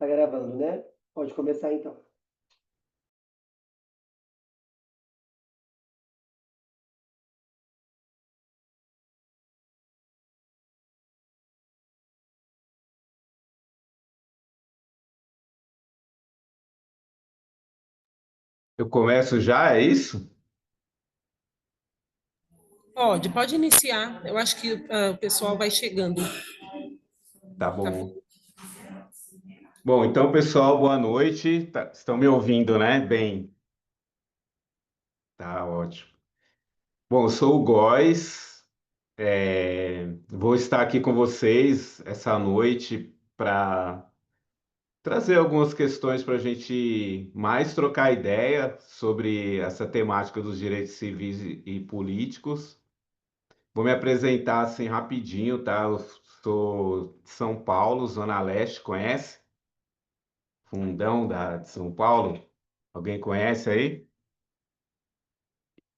Tá gravando, né? Pode começar então. Eu começo já, é isso? Pode iniciar. Eu acho que o pessoal vai chegando. Tá Tá. bom. Bom, então, pessoal, boa noite. Estão me ouvindo, né? Bem, tá ótimo. Bom, eu sou o Góis, vou estar aqui com vocês essa noite para trazer algumas questões para a gente mais trocar ideia sobre essa temática dos direitos civis e políticos. Vou me apresentar assim rapidinho, tá? Eu sou de São Paulo, Zona Leste, conhece? Fundão de São Paulo. Alguém conhece aí?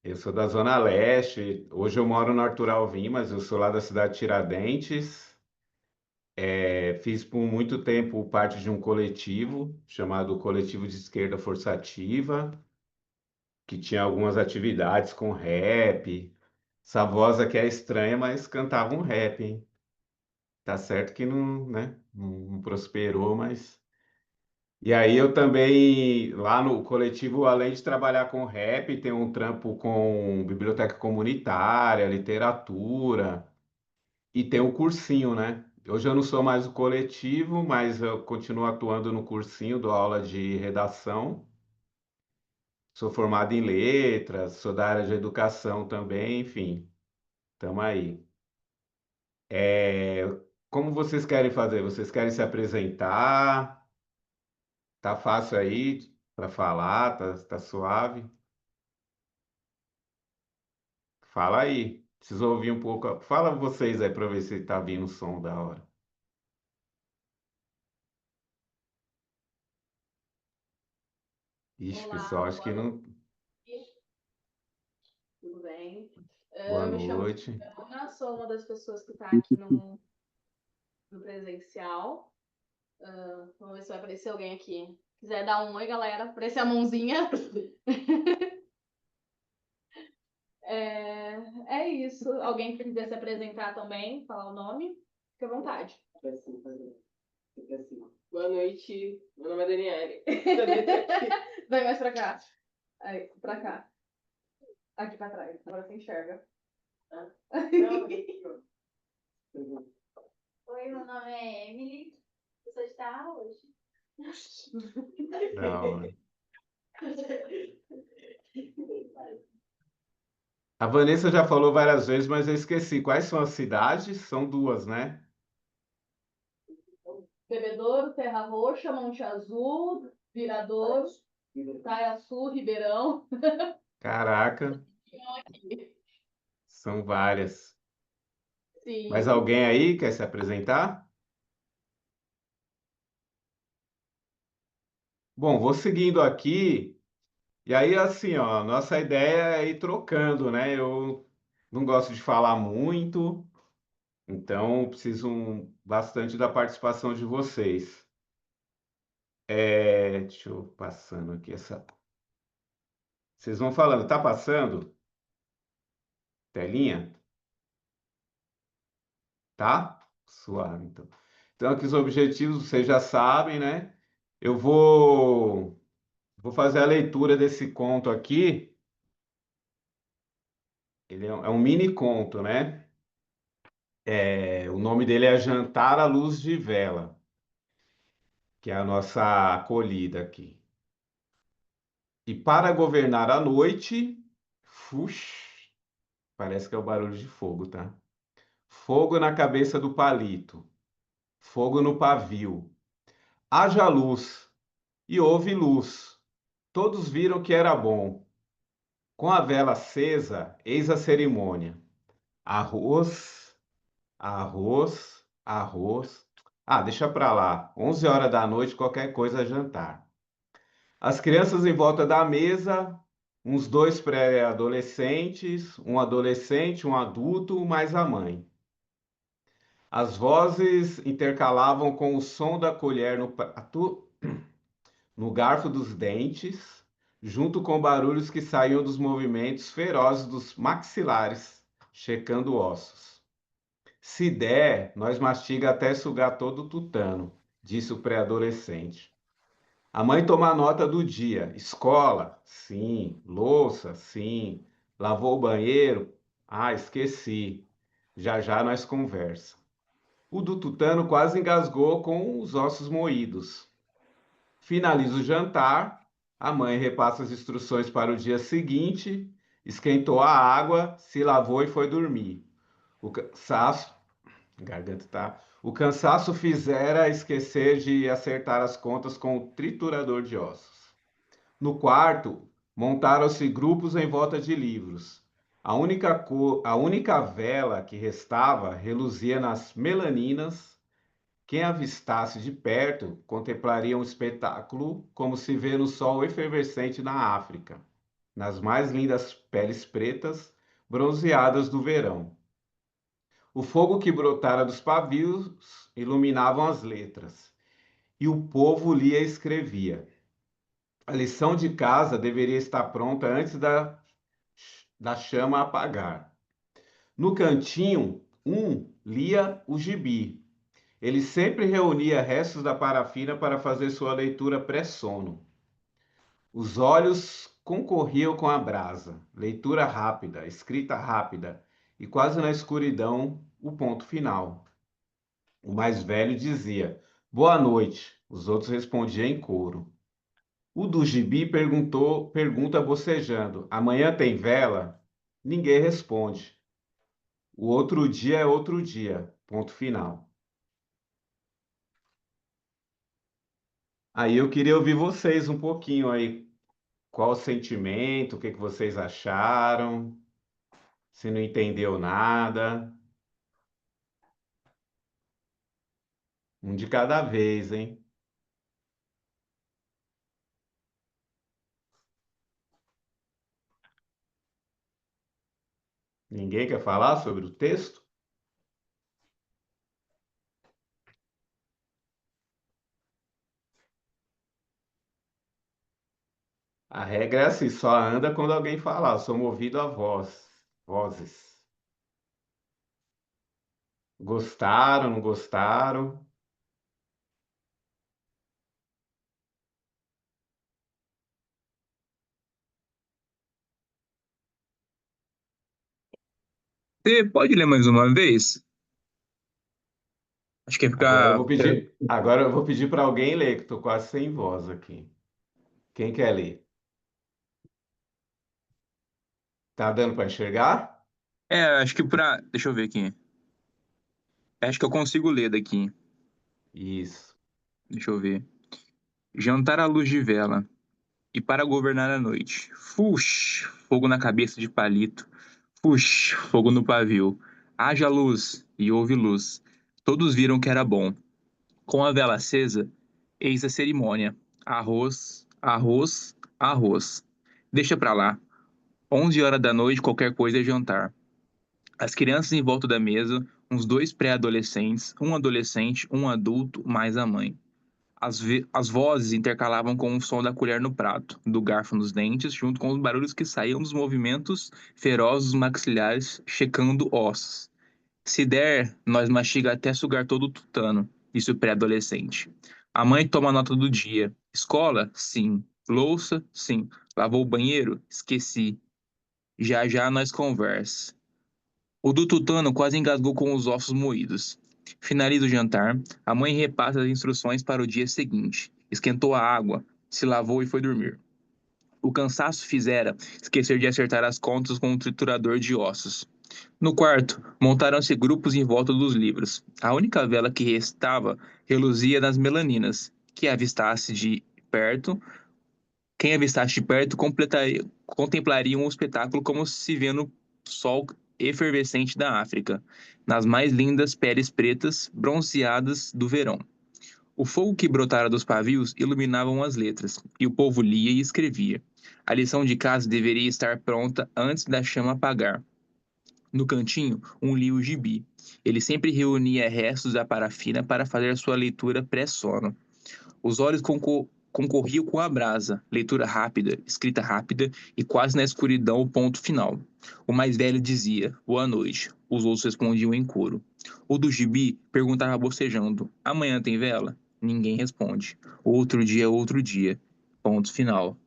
Eu sou da Zona Leste. Hoje eu moro no Arthur Alvim, mas eu sou lá da cidade de Tiradentes. Fiz por muito tempo parte de um coletivo chamado Coletivo de Esquerda Forçativa, que tinha algumas atividades com rap. Essa voz aqui é estranha, mas cantava um rap, hein? Tá certo que não, né? Não prosperou, mas e aí eu também, lá no coletivo, além de trabalhar com rap, tem um trampo com biblioteca comunitária, literatura, e tem um cursinho, né? Hoje eu não sou mais o coletivo, mas eu continuo atuando no cursinho, dou aula de redação. Sou formado em letras, sou da área de educação também, enfim, estamos aí. É, Como vocês querem fazer? Vocês querem se apresentar? Tá fácil aí para falar? Tá suave? Fala aí. Preciso ouvir um pouco. Fala vocês aí para ver se tá vindo o som da hora. Ixi, pessoal, Olá, acho que boa não. noite, tudo bem? Boa Eu me chamo noite. Ana, sou uma das pessoas que está aqui no presencial. Vamos ver se vai aparecer alguém aqui. Quiser dar um oi, galera, aparecer a mãozinha. É isso. Alguém que quiser se apresentar também, falar o nome, fique à vontade. Boa noite, meu nome é Daniele. Vai mais pra cá. Aí, pra cá. Aqui pra trás. Agora você enxerga. Oi, meu nome é Emily, eu sou de Tarra hoje. Da hora. A Vanessa já falou várias vezes, mas eu esqueci. Quais são as cidades? São duas, né? Bebedouro, Terra Roxa, Monte Azul, Viradouro, Itaiaçu, Ribeirão. Caraca, são várias. Mas Sim. alguém aí quer se apresentar? Bom, vou seguindo aqui. E aí, assim, ó, nossa ideia é ir trocando, né? Eu não gosto de falar muito. Então, preciso bastante da participação de vocês. Deixa eu passando aqui essa. Vocês vão falando, tá passando? Telinha? Tá? Suave, então. Então, aqui os objetivos vocês já sabem, né? Eu vou fazer a leitura desse conto aqui. Ele é um mini conto, né? O nome dele é Jantar à Luz de Vela, que é a nossa acolhida aqui. E para governar a noite, fush, parece que é o barulho de fogo, tá? Fogo na cabeça do palito, fogo no pavio. Haja luz, e houve luz. Todos viram que era bom. Com a vela acesa, eis a cerimônia. Arroz, arroz, arroz. Ah, deixa pra lá. 11 horas da noite, qualquer coisa é jantar. As crianças em volta da mesa, uns dois pré-adolescentes, um adolescente, um adulto, mais a mãe. As vozes intercalavam com o som da colher no prato, no garfo dos dentes, junto com barulhos que saíam dos movimentos ferozes dos maxilares, checando ossos. Se der, nós mastiga até sugar todo o tutano, disse o pré-adolescente. A mãe toma nota do dia. Escola? Sim. Louça? Sim. Lavou o banheiro? Ah, esqueci. Já já nós conversa. O do tutano quase engasgou com os ossos moídos. Finaliza o jantar, a mãe repassa as instruções para o dia seguinte, esquentou a água, se lavou e foi dormir. O cansaço, garganta tá. O cansaço fizera esquecer de acertar as contas com o triturador de ossos. No quarto, montaram-se grupos em volta de livros. A única vela que restava reluzia nas melaninas. Quem avistasse de perto contemplaria um espetáculo como se vê no sol efervescente na África, nas mais lindas peles pretas, bronzeadas do verão. O fogo que brotara dos pavios iluminavam as letras, e o povo lia e escrevia. A lição de casa deveria estar pronta antes da chama apagar. No cantinho, um lia o gibi. Ele sempre reunia restos da parafina para fazer sua leitura pré-sono. Os olhos concorriam com a brasa. Leitura rápida, escrita rápida, e quase na escuridão, o ponto final. O mais velho dizia: "Boa noite." Os outros respondiam em coro. O do gibi pergunta bocejando: "Amanhã tem vela?" Ninguém responde. O outro dia é outro dia. Ponto final. Aí eu queria ouvir vocês um pouquinho aí. Qual o sentimento? O que que vocês acharam? Se não entendeu nada. Um de cada vez, hein? Ninguém quer falar sobre o texto? A regra é assim, só anda quando alguém falar. Eu sou movido a vozes. Gostaram, não gostaram? Você pode ler mais uma vez? Acho que ia Agora eu ficar. vou pedir, agora eu vou pedir para alguém ler, que estou quase sem voz aqui. Quem quer ler? Tá dando para enxergar? Acho que pra. Deixa eu ver aqui. Acho que eu consigo ler daqui. Isso. Deixa eu ver. Jantar à luz de vela. E para governar a noite. Fush! Fogo na cabeça de palito. Fush! Fogo no pavio. Haja luz e houve luz. Todos viram que era bom. Com a vela acesa, eis a cerimônia. Arroz, arroz, arroz. Deixa pra lá. 11 horas da noite, qualquer coisa é jantar. As crianças em volta da mesa, uns dois pré-adolescentes, um adolescente, um adulto, mais a mãe. As vozes intercalavam com o som da colher no prato, do garfo nos dentes, junto com os barulhos que saíam dos movimentos ferozes dos maxilares, checando ossos. Se der, nós mastiga até sugar todo o tutano, disse o pré-adolescente. A mãe toma nota do dia. Escola? Sim. Louça? Sim. Lavou o banheiro? Esqueci. Já já nós conversa. O do tutano quase engasgou com os ossos moídos. Finaliza o jantar. A mãe repassa as instruções para o dia seguinte. Esquentou a água, se lavou e foi dormir. O cansaço fizera esquecer de acertar as contas com um triturador de ossos. No quarto, montaram-se grupos em volta dos livros. A única vela que restava reluzia nas melaninas. Perto, quem avistasse de perto contemplaria um espetáculo como se vê no sol efervescente da África, nas mais lindas peles pretas, bronzeadas do verão. O fogo que brotara dos pavios iluminavam as letras, e o povo lia e escrevia. A lição de casa deveria estar pronta antes da chama apagar. No cantinho, um lia o gibi. Ele sempre reunia restos da parafina para fazer sua leitura pré-sono. Os olhos concorriam com a brasa, leitura rápida, escrita rápida e quase na escuridão o ponto final. O mais velho dizia, boa noite. Os outros respondiam em coro. O do gibi perguntava bocejando, amanhã tem vela? Ninguém responde. Outro dia, outro dia. Ponto final.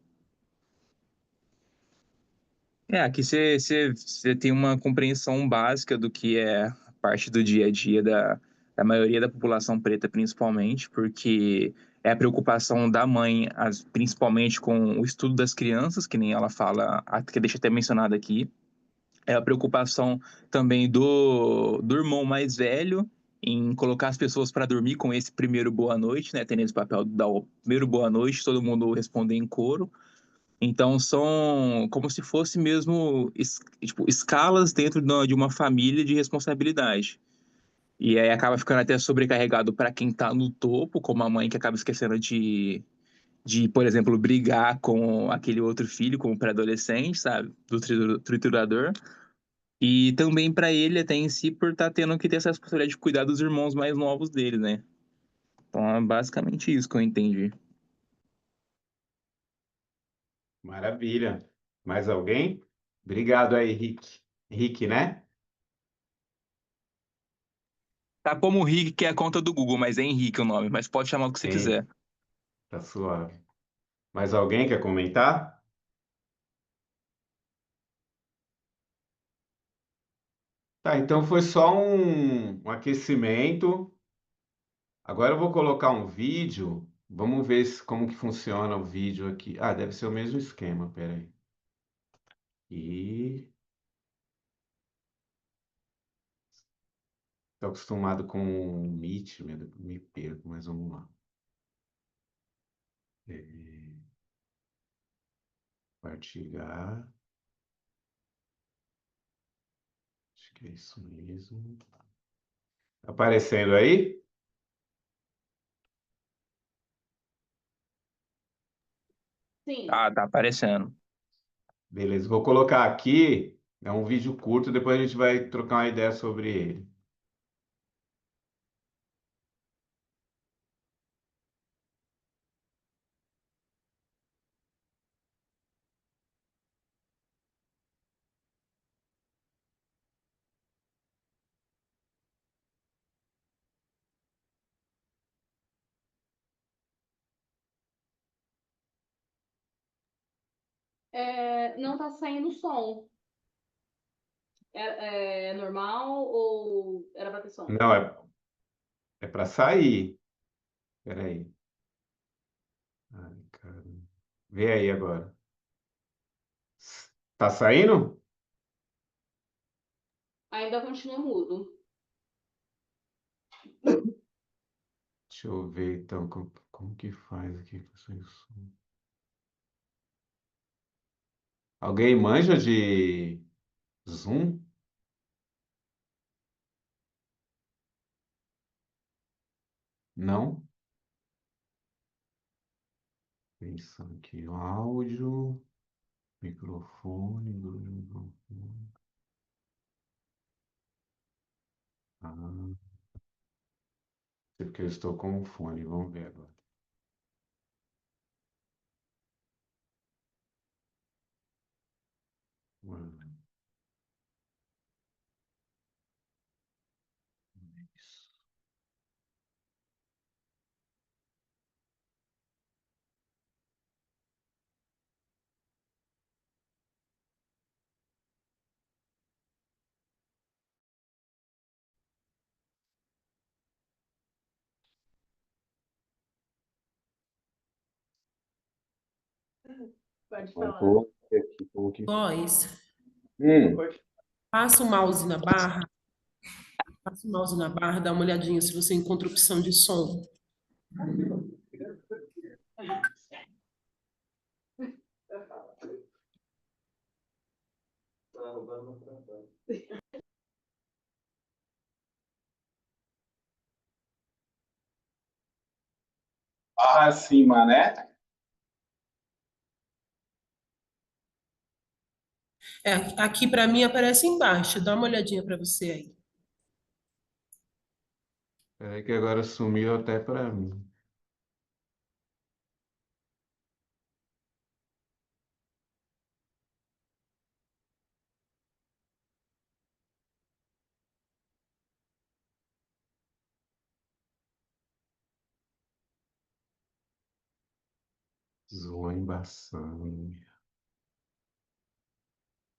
Aqui você tem uma compreensão básica do que é a parte do dia a dia da maioria da população preta, principalmente, porque é a preocupação da mãe, principalmente com o estudo das crianças, que nem ela fala, que deixa até mencionado aqui. É a preocupação também do irmão mais velho em colocar as pessoas para dormir com esse primeiro boa noite, né? Tendo esse papel de dar o primeiro boa noite, todo mundo responder em coro. Então são como se fosse mesmo tipo, escalas dentro de uma família de responsabilidade. E aí acaba ficando até sobrecarregado para quem está no topo, como a mãe que acaba esquecendo de, por exemplo, brigar com aquele outro filho, com o pré-adolescente, sabe? Do triturador. E também para ele até em si por estar tendo que ter essa responsabilidade de cuidar dos irmãos mais novos dele, né? Então é basicamente isso que eu entendi. Maravilha. Mais alguém? Obrigado aí, Rick. Rick, né? Tá como Rick, que é a conta do Google, mas é Henrique o nome, mas pode chamar o que você Hein? quiser. Tá suave. Mais alguém quer comentar? Tá, então foi só um aquecimento. Agora eu vou colocar um vídeo. Vamos ver como que funciona o vídeo aqui. Ah, deve ser o mesmo esquema, peraí. E tô acostumado com o Meet, me perco, mas vamos lá. Compartilhar. Acho que é isso mesmo. Tá aparecendo aí? Sim. Ah, tá aparecendo. Beleza, vou colocar aqui. É um vídeo curto, depois a gente vai trocar uma ideia sobre ele. Não tá saindo som. É normal ou era pra ter som? Não, é para sair. Peraí. Ai, cara. Vê aí agora. Tá saindo? Ainda continua mudo. Deixa eu ver então como que faz aqui para sair o som. Alguém manja de Zoom? Não? Pensando aqui, o áudio, microfone, microfone. Ah, sei porque eu estou com o fone, vamos ver agora. Isso. Pode Vamos falar. pôr aqui como que. Voz, Hum, passa o mouse na barra, passa o mouse na barra, dá uma olhadinha se você encontra opção de som. barra acima, né? É, aqui para mim aparece embaixo. Dá uma olhadinha para você aí. É que agora sumiu até para mim. Zoa embaçando.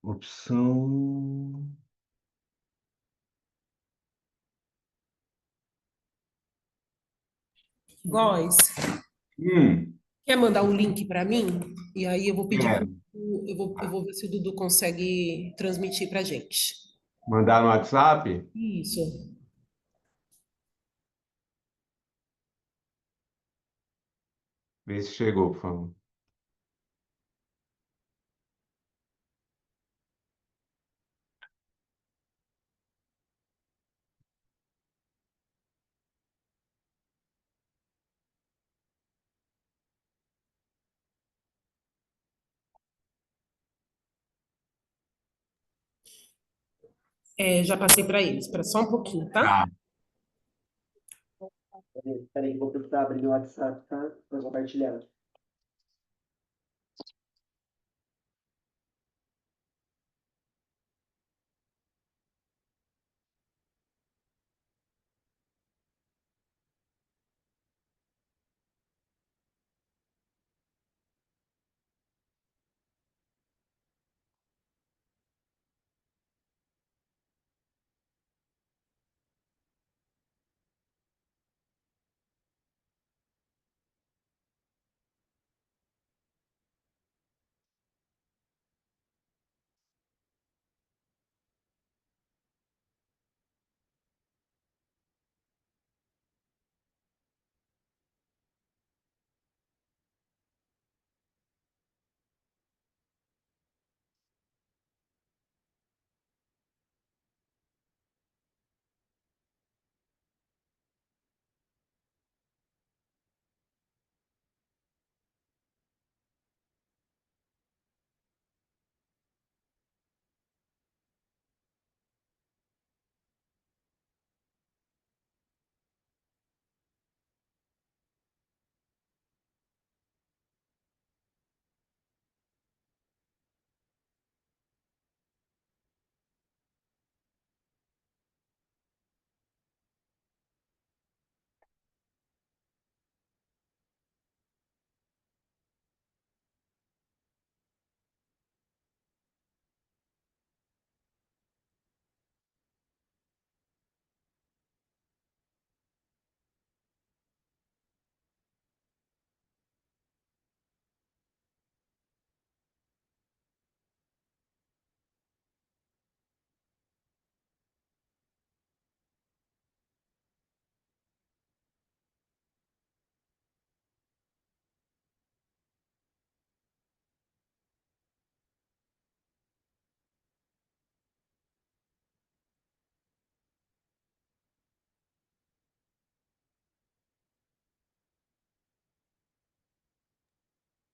Opção. Góis, Hum, quer mandar o link para mim? E aí eu vou pedir para quero. eu vou ver se o Dudu consegue transmitir para gente. Mandar no WhatsApp? Isso. Vê se chegou, por favor. É, já passei para eles. Espera só um pouquinho, tá? Tá. Peraí, vou precisar abrir o WhatsApp, tá? Para compartilhar.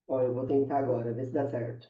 Ó, eu vou tentar agora, ver se dá certo.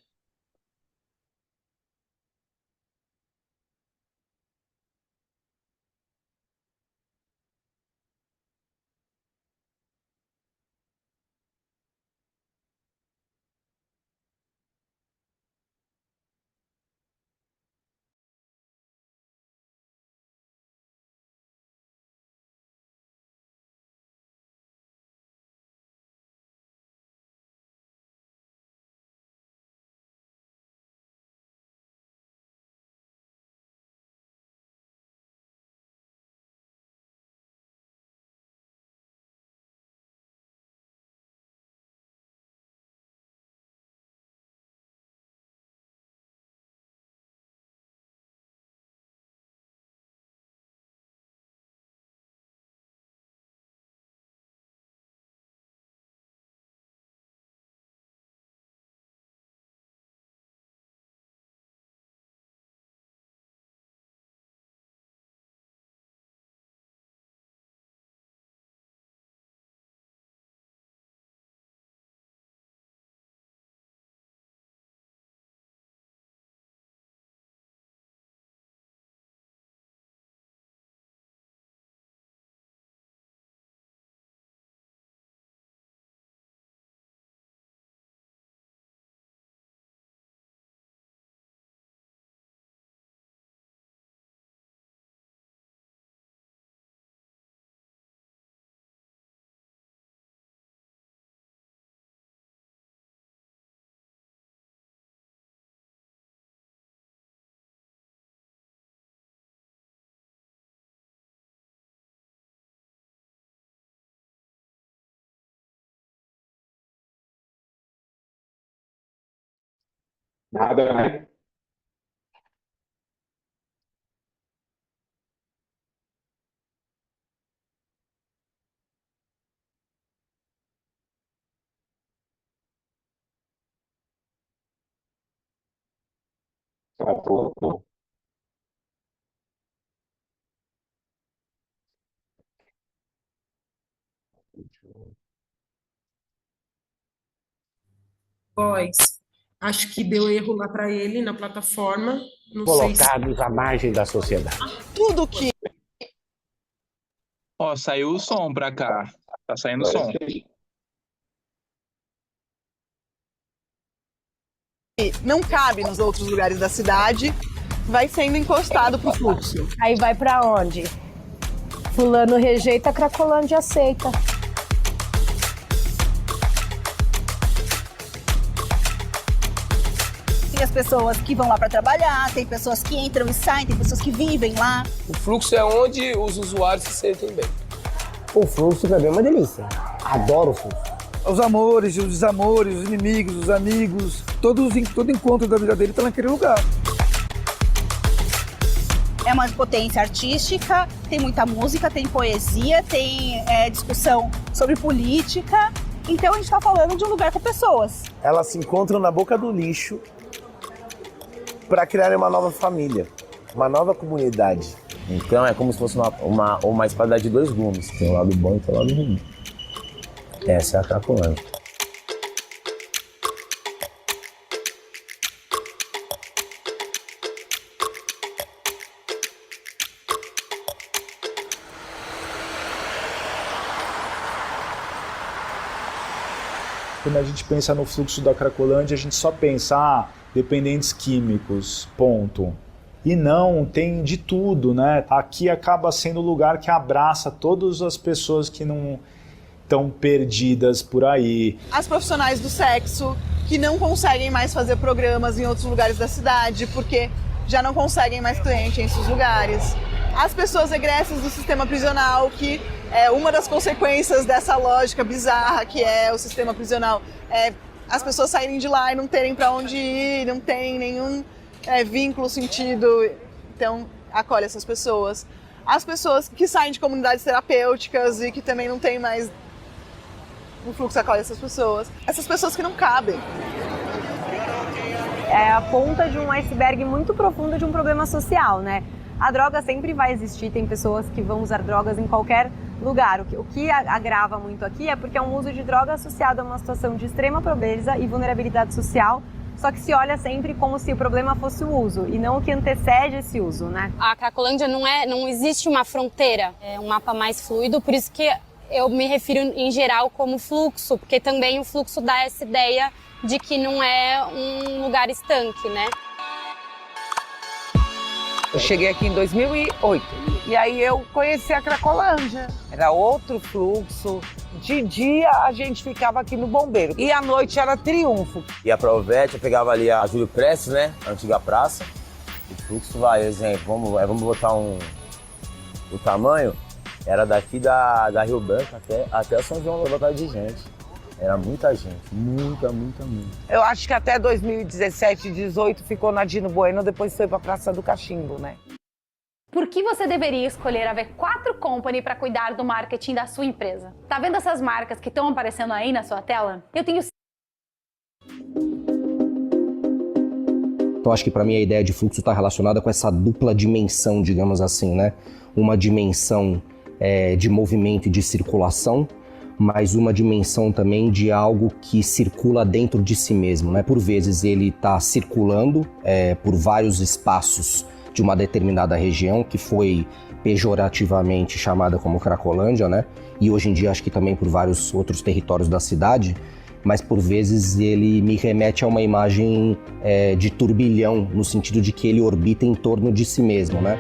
Nada, né? Tá bom. Voz. Acho que deu erro lá para ele na plataforma. Não sei se. Colocados à margem da sociedade. Tudo que Ó, saiu o som pra cá. Tá saindo o som. não cabe nos outros lugares da cidade vai sendo encostado pro fluxo. Aí vai pra onde? Fulano rejeita, Cracolândia aceita. Tem as pessoas que vão lá para trabalhar, tem pessoas que entram e saem, tem pessoas que vivem lá. O fluxo é onde os usuários se sentem bem. O fluxo também é uma delícia. Adoro o fluxo. Os amores, os desamores, os inimigos, os amigos, todo encontro da vida dele está naquele lugar. É uma potência artística, tem muita música, tem poesia, tem discussão sobre política. Então a gente está falando de um lugar com pessoas. Elas se encontram na boca do lixo para criar uma nova família, uma nova comunidade. Então é como se fosse uma espada de dois gumes. Tem o lado bom e tem o lado ruim. Essa é a Cracolândia. Quando a gente pensa no fluxo da Cracolândia, a gente só pensa, dependentes químicos, ponto. E não, tem de tudo, né? Aqui acaba sendo o lugar que abraça todas as pessoas que não estão perdidas por aí. As profissionais do sexo que não conseguem mais fazer programas em outros lugares da cidade porque já não conseguem mais cliente em esses lugares. As pessoas egressas do sistema prisional, que é uma das consequências dessa lógica bizarra que é o sistema prisional, as pessoas saírem de lá e não terem para onde ir, não tem nenhum vínculo, sentido, então acolhe essas pessoas. As pessoas que saem de comunidades terapêuticas e que também não tem mais o fluxo, acolhe essas pessoas. Essas pessoas que não cabem. É a ponta de um iceberg muito profundo de um problema social, né? A droga sempre vai existir, tem pessoas que vão usar drogas em qualquer lugar. O que agrava muito aqui é porque é um uso de droga associado a uma situação de extrema pobreza e vulnerabilidade social, só que se olha sempre como se o problema fosse o uso e não o que antecede esse uso, né? A Cracolândia não existe uma fronteira, é um mapa mais fluido, por isso que eu me refiro em geral como fluxo, porque também o fluxo dá essa ideia de que não é um lugar estanque, né? Eu cheguei aqui em 2008 e aí eu conheci a Cracolândia. Era outro fluxo. De dia a gente ficava aqui no Bombeiro e à noite era Triunfo. Ia pra Ovete, eu pegava ali a Júlio Prestes, né? A antiga praça. O fluxo vai, exemplo, vamos botar o tamanho. Era daqui da Rio Branco até São João, lotado de gente. Era muita gente, muita. Eu acho que até 2017, 2018 ficou na Dino Bueno, depois foi pra Praça do Cachimbo, né? Por que você deveria escolher a V4 Company para cuidar do marketing da sua empresa? Tá vendo essas marcas que estão aparecendo aí na sua tela? Eu acho que para mim a ideia de fluxo está relacionada com essa dupla dimensão, digamos assim, né? Uma dimensão de movimento e de circulação, mas uma dimensão também de algo que circula dentro de si mesmo, né? Por vezes ele está circulando por vários espaços de uma determinada região que foi pejorativamente chamada como Cracolândia, né? E hoje em dia acho que também por vários outros territórios da cidade, mas por vezes ele me remete a uma imagem de turbilhão, no sentido de que ele orbita em torno de si mesmo, né?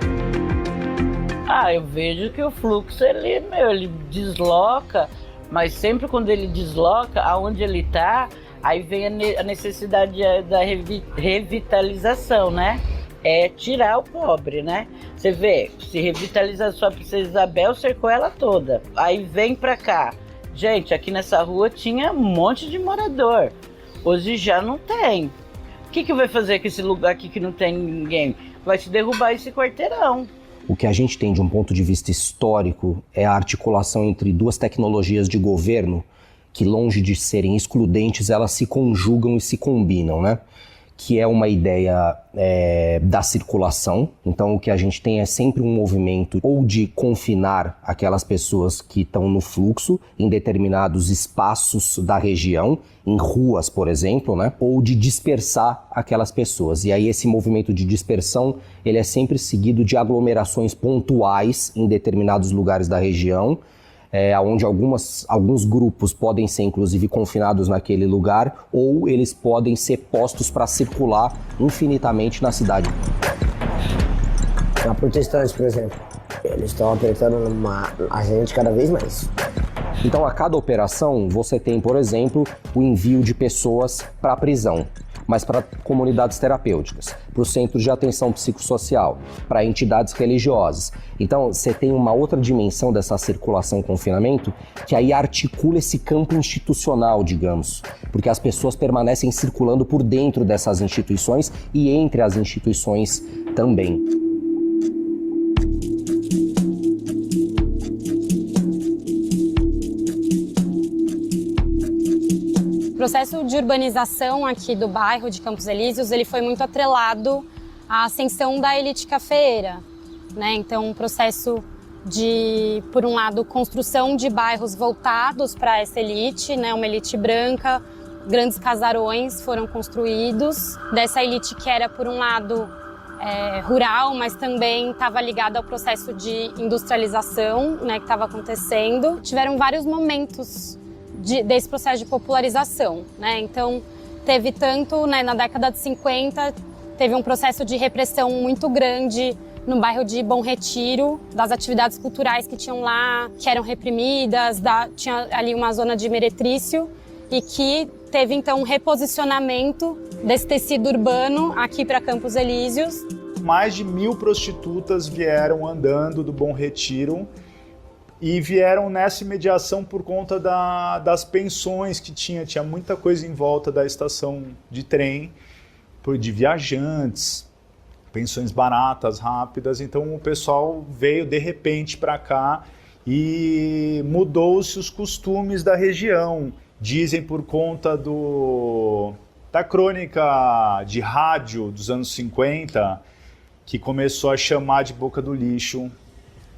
Eu vejo que o fluxo ele desloca, mas sempre quando ele desloca, aonde ele tá, aí vem a necessidade da revitalização, né? É tirar o pobre, né? Você vê, se revitaliza só a Princesa Isabel, cercou ela toda. Aí vem pra cá. Gente, aqui nessa rua tinha um monte de morador. Hoje já não tem. O que vai fazer com esse lugar aqui que não tem ninguém? Vai se derrubar esse quarteirão. O que a gente tem de um ponto de vista histórico é a articulação entre duas tecnologias de governo que, longe de serem excludentes, elas se conjugam e se combinam, né? Que é uma ideia da circulação. Então o que a gente tem é sempre um movimento ou de confinar aquelas pessoas que estão no fluxo em determinados espaços da região, em ruas, por exemplo, né? Ou de dispersar aquelas pessoas. E aí esse movimento de dispersão, ele é sempre seguido de aglomerações pontuais em determinados lugares da região, onde alguns grupos podem ser inclusive confinados naquele lugar, ou eles podem ser postos para circular infinitamente na cidade. Na protestantes, por exemplo, eles estão apertando a gente cada vez mais. Então a cada operação você tem, por exemplo, o envio de pessoas para a prisão, mas para comunidades terapêuticas, para os centros de atenção psicossocial, para entidades religiosas. Então, você tem uma outra dimensão dessa circulação confinamento que aí articula esse campo institucional, digamos, porque as pessoas permanecem circulando por dentro dessas instituições e entre as instituições também. O processo de urbanização aqui do bairro de Campos Elíseos, ele foi muito atrelado à ascensão da elite cafeeira, né? Então, um processo de, por um lado, construção de bairros voltados para essa elite, né? Uma elite branca, grandes casarões foram construídos, dessa elite que era, por um lado, rural, mas também estava ligada ao processo de industrialização, né, que estava acontecendo. Tiveram vários momentos desse processo de popularização, né? Então, teve tanto, né, na década de 50, teve um processo de repressão muito grande no bairro de Bom Retiro, das atividades culturais que tinham lá, que eram reprimidas, tinha ali uma zona de meretrício, e que teve, então, um reposicionamento desse tecido urbano aqui para Campos Elíseos. Mais de 1.000 prostitutas vieram andando do Bom Retiro e vieram nessa imediação por conta das pensões que tinha muita coisa em volta da estação de trem, de viajantes, pensões baratas, rápidas. Então o pessoal veio de repente para cá e mudou-se os costumes da região. Dizem por conta da crônica de rádio dos anos 50, que começou a chamar de boca do lixo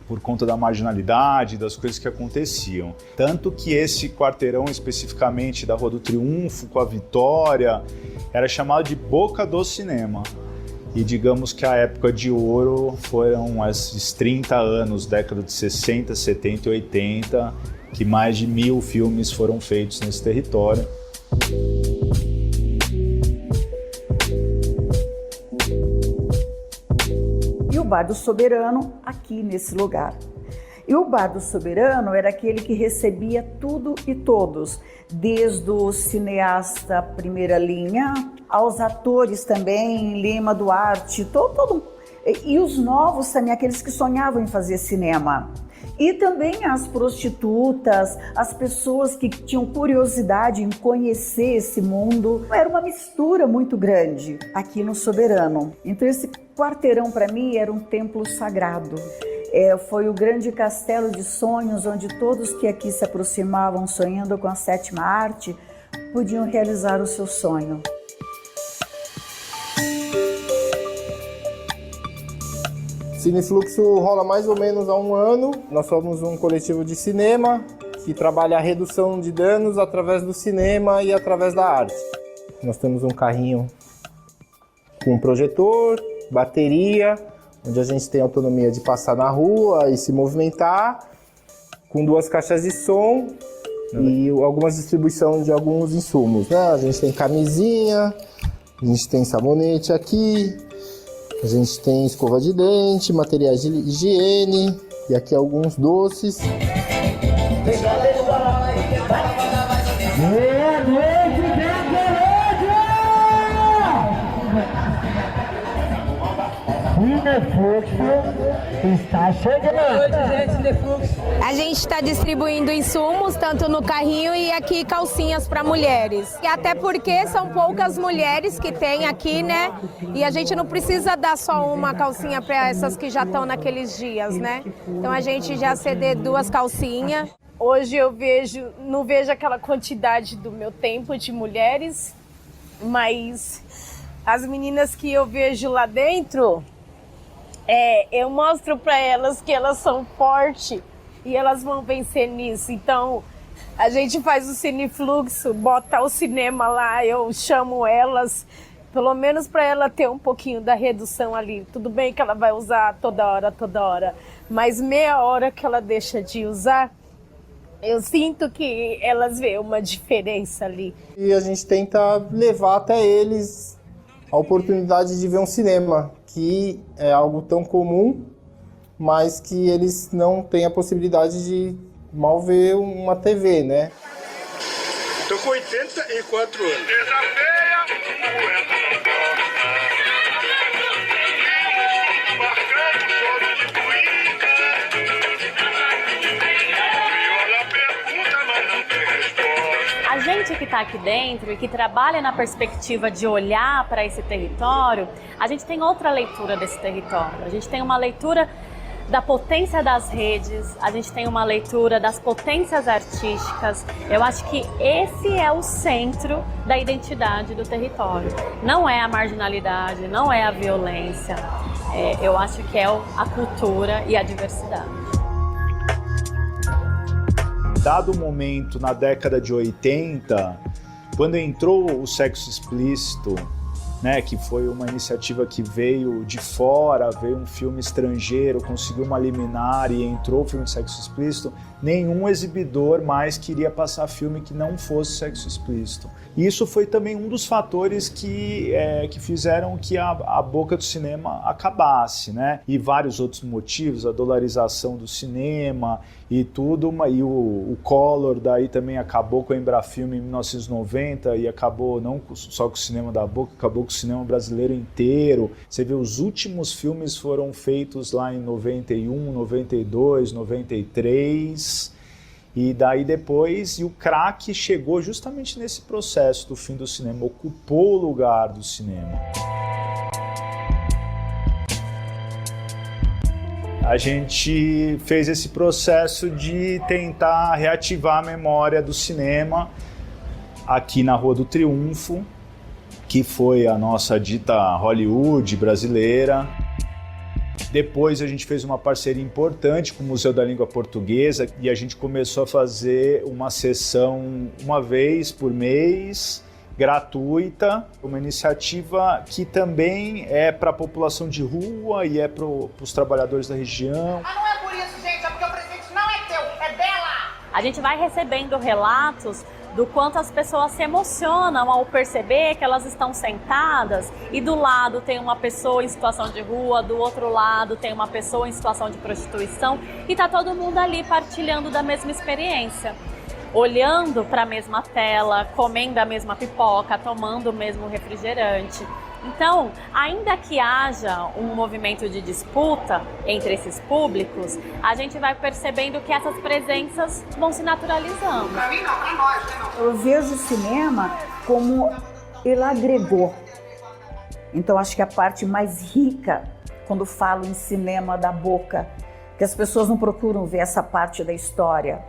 por conta da marginalidade, das coisas que aconteciam. Tanto que esse quarteirão, especificamente da Rua do Triunfo, com a Vitória, era chamado de Boca do Cinema. E digamos que a época de ouro foram esses 30 anos, década de 60, 70 e 80, que mais de 1.000 filmes foram feitos nesse território. E o Bar do Soberano aqui nesse lugar. E o Bar do Soberano era aquele que recebia tudo e todos, desde o cineasta primeira linha, aos atores também, Lima Duarte, e os novos também, aqueles que sonhavam em fazer cinema. E também as prostitutas, as pessoas que tinham curiosidade em conhecer esse mundo. Era uma mistura muito grande aqui no Soberano. Então esse quarteirão para mim era um templo sagrado. Foi o grande castelo de sonhos, onde todos que aqui se aproximavam sonhando com a sétima arte podiam realizar o seu sonho. Cinefluxo rola mais ou menos há 1 ano. Nós somos um coletivo de cinema que trabalha a redução de danos através do cinema e através da arte. Nós temos um carrinho com projetor, bateria, onde a gente tem autonomia de passar na rua e se movimentar, com 2 caixas de som e algumas distribuição de alguns insumos, né? A gente tem camisinha, a gente tem sabonete aqui, a gente tem escova de dente, materiais de higiene e aqui alguns doces. Cinefluxo está chegando. A gente está distribuindo insumos, tanto no carrinho e aqui calcinhas para mulheres. E até porque são poucas mulheres que tem aqui, né? E a gente não precisa dar só uma calcinha para essas que já estão naqueles dias, né? Então a gente já cede 2 calcinhas. Hoje eu não vejo aquela quantidade do meu tempo de mulheres, mas as meninas que eu vejo lá dentro, eu mostro para elas que elas são fortes e elas vão vencer nisso. Então, a gente faz o Cinefluxo, bota o cinema lá, eu chamo elas, pelo menos para ela ter um pouquinho da redução ali. Tudo bem que ela vai usar toda hora, mas meia hora que ela deixa de usar, eu sinto que elas veem uma diferença ali. E a gente tenta levar até eles a oportunidade de ver um cinema, que é algo tão comum, mas que eles não têm a possibilidade de mal ver uma TV, né? Tô com 84 anos. A gente que está aqui dentro e que trabalha na perspectiva de olhar para esse território, a gente tem outra leitura desse território. A gente tem uma leitura da potência das redes, a gente tem uma leitura das potências artísticas. Eu acho que esse é o centro da identidade do território. Não é a marginalidade, não é a violência. Eu acho que é a cultura e a diversidade. Dado o momento, na década de 80, quando entrou o sexo explícito, né, que foi uma iniciativa que veio de fora, veio um filme estrangeiro, conseguiu uma liminar e entrou o filme de sexo explícito, nenhum exibidor mais queria passar filme que não fosse sexo explícito. E isso foi também um dos fatores que fizeram que a boca do cinema acabasse, né? E vários outros motivos, a dolarização do cinema e tudo, e o Collor daí também acabou com a Embrafilme em 1990 e acabou não só com o cinema da boca, acabou com o cinema brasileiro inteiro. Você vê, os últimos filmes foram feitos lá em 91, 92, 93... E daí depois, o crack chegou justamente nesse processo do fim do cinema, ocupou o lugar do cinema. A gente fez esse processo de tentar reativar a memória do cinema aqui na Rua do Triunfo, que foi a nossa dita Hollywood brasileira. Depois a gente fez uma parceria importante com o Museu da Língua Portuguesa e a gente começou a fazer uma sessão uma vez por mês, gratuita, uma iniciativa que também é para a população de rua e é para os trabalhadores da região. Mas não é por isso, gente, é porque o presente não é teu, é dela! A gente vai recebendo relatos do quanto as pessoas se emocionam ao perceber que elas estão sentadas e do lado tem uma pessoa em situação de rua, do outro lado tem uma pessoa em situação de prostituição e tá todo mundo ali partilhando da mesma experiência, olhando para a mesma tela, comendo a mesma pipoca, tomando o mesmo refrigerante. Então, ainda que haja um movimento de disputa entre esses públicos, a gente vai percebendo que essas presenças vão se naturalizando. Pra mim não, pra nós, né? Eu vejo o cinema como ele agregou. Então, acho que a parte mais rica, quando falo em cinema da boca, que as pessoas não procuram ver essa parte da história,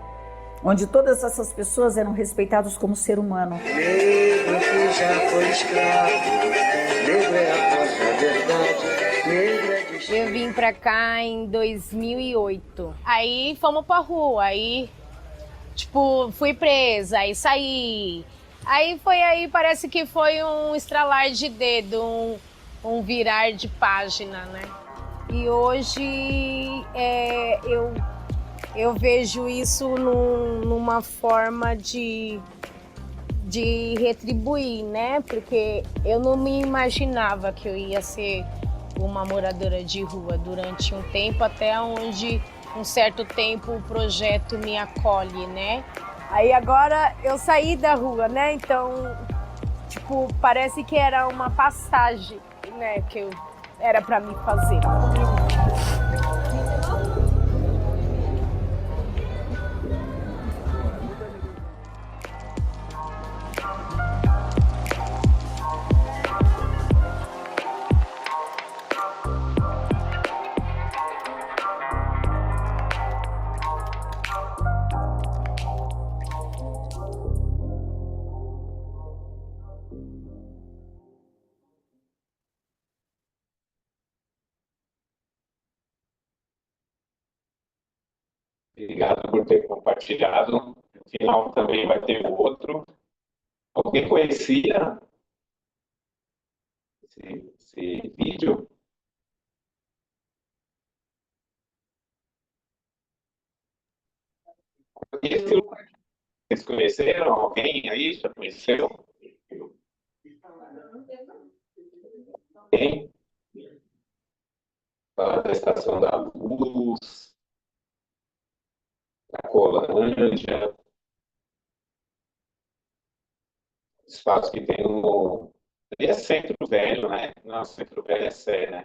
onde todas essas pessoas eram respeitadas como ser humano. Negro que já foi escravo, negro é a nossa verdade, negro é de... Eu vim pra cá em 2008. Aí fomos pra rua, aí, tipo, fui presa, aí saí. Aí parece que foi um estralar de dedo, um virar de página, né? E hoje eu vejo isso numa forma de retribuir, né? Porque eu não me imaginava que eu ia ser uma moradora de rua durante um tempo, até onde um certo tempo o projeto me acolhe, né? Aí agora eu saí da rua, né? Então, tipo, parece que era uma passagem, né? Que era para mim fazer. Obrigado por ter compartilhado. No final também vai ter o outro. Alguém conhecia esse vídeo? Vocês conheceram alguém aí? Já conheceu? Quem? Fala da Estação da Luz, da Colândia, espaço que tem no... Ali é Centro Velho, né? Não, Centro Velho é Sé, né?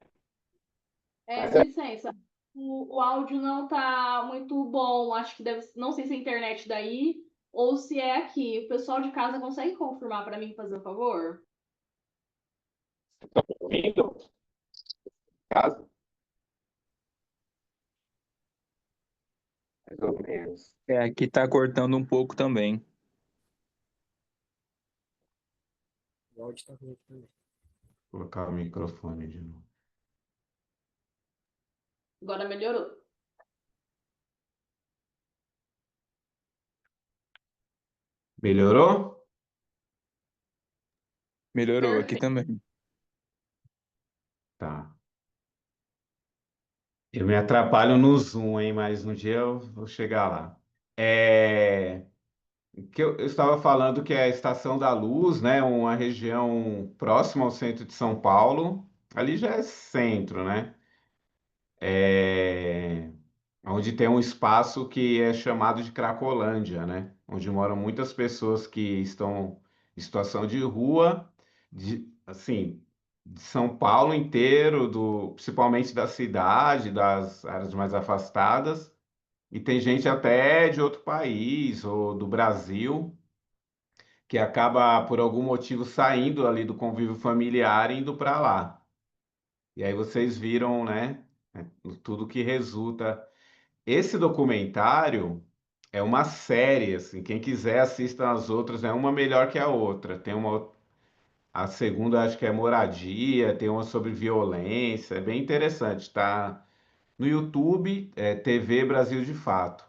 Mas Com licença. O áudio não tá muito bom. Acho que deve. Não sei se é a internet daí ou se é aqui. O pessoal de casa consegue confirmar para mim, fazer um favor? ouvindo? Caso? Mais ou menos. Aqui tá cortando um pouco também. O áudio tá ruim também. Vou colocar o microfone de novo. Agora melhorou. Melhorou? Melhorou aqui também. Tá. Eu me atrapalho no Zoom, hein? Mas um dia eu vou chegar lá. Que eu estava falando que é a Estação da Luz, né? Uma região próxima ao centro de São Paulo. Ali já é centro, né? Onde tem um espaço que é chamado de Cracolândia, né? Onde moram muitas pessoas que estão em situação de rua, assim, de São Paulo inteiro, principalmente da cidade, das áreas mais afastadas, e tem gente até de outro país ou do Brasil que acaba por algum motivo saindo ali do convívio familiar e indo para lá. E aí vocês viram, né, tudo que resulta. Esse documentário é uma série, assim, quem quiser assista as outras, é uma melhor que a outra. Tem uma, a segunda acho que é Moradia, tem uma sobre violência, é bem interessante, tá? No YouTube, TV Brasil de Fato.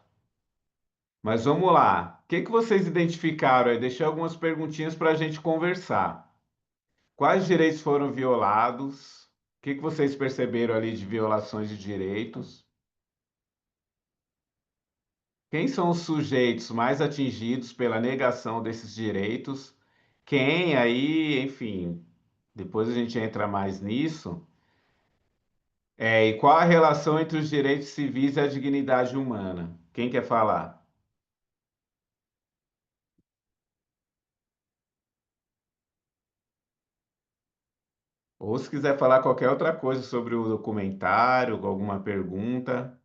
Mas vamos lá. O que que vocês identificaram aí? Deixei algumas perguntinhas para a gente conversar. Quais direitos foram violados? O que que vocês perceberam ali de violações de direitos? Quem são os sujeitos mais atingidos pela negação desses direitos? Quem aí, enfim, depois a gente entra mais nisso. E qual a relação entre os direitos civis e a dignidade humana? Quem quer falar? Ou se quiser falar qualquer outra coisa sobre o documentário, alguma pergunta.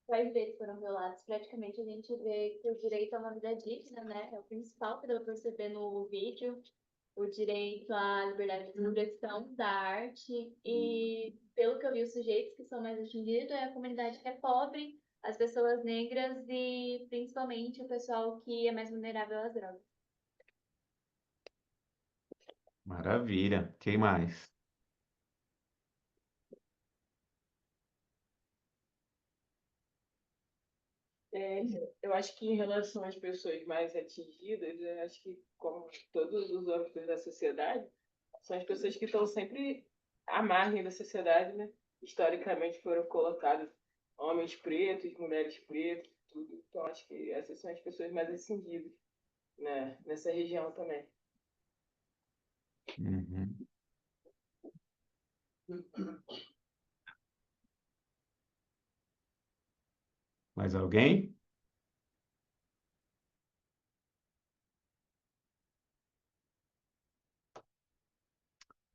Quais direitos foram violados? Praticamente a gente vê que o direito a uma vida digna, né, é o principal que deu para perceber no vídeo, o direito à liberdade de expressão da arte e, pelo que eu vi, os sujeitos que são mais atingidos é a comunidade que é pobre, as pessoas negras e principalmente o pessoal que é mais vulnerável às drogas. Maravilha. Quem mais? Eu acho que em relação às pessoas mais atingidas, eu acho que, como todos os âmbitos da sociedade, são as pessoas que estão sempre à margem da sociedade, né? Historicamente foram colocados homens pretos, mulheres pretas, tudo. Então, acho que essas são as pessoas mais atingidas, né? Nessa região também. Uhum. Mais alguém?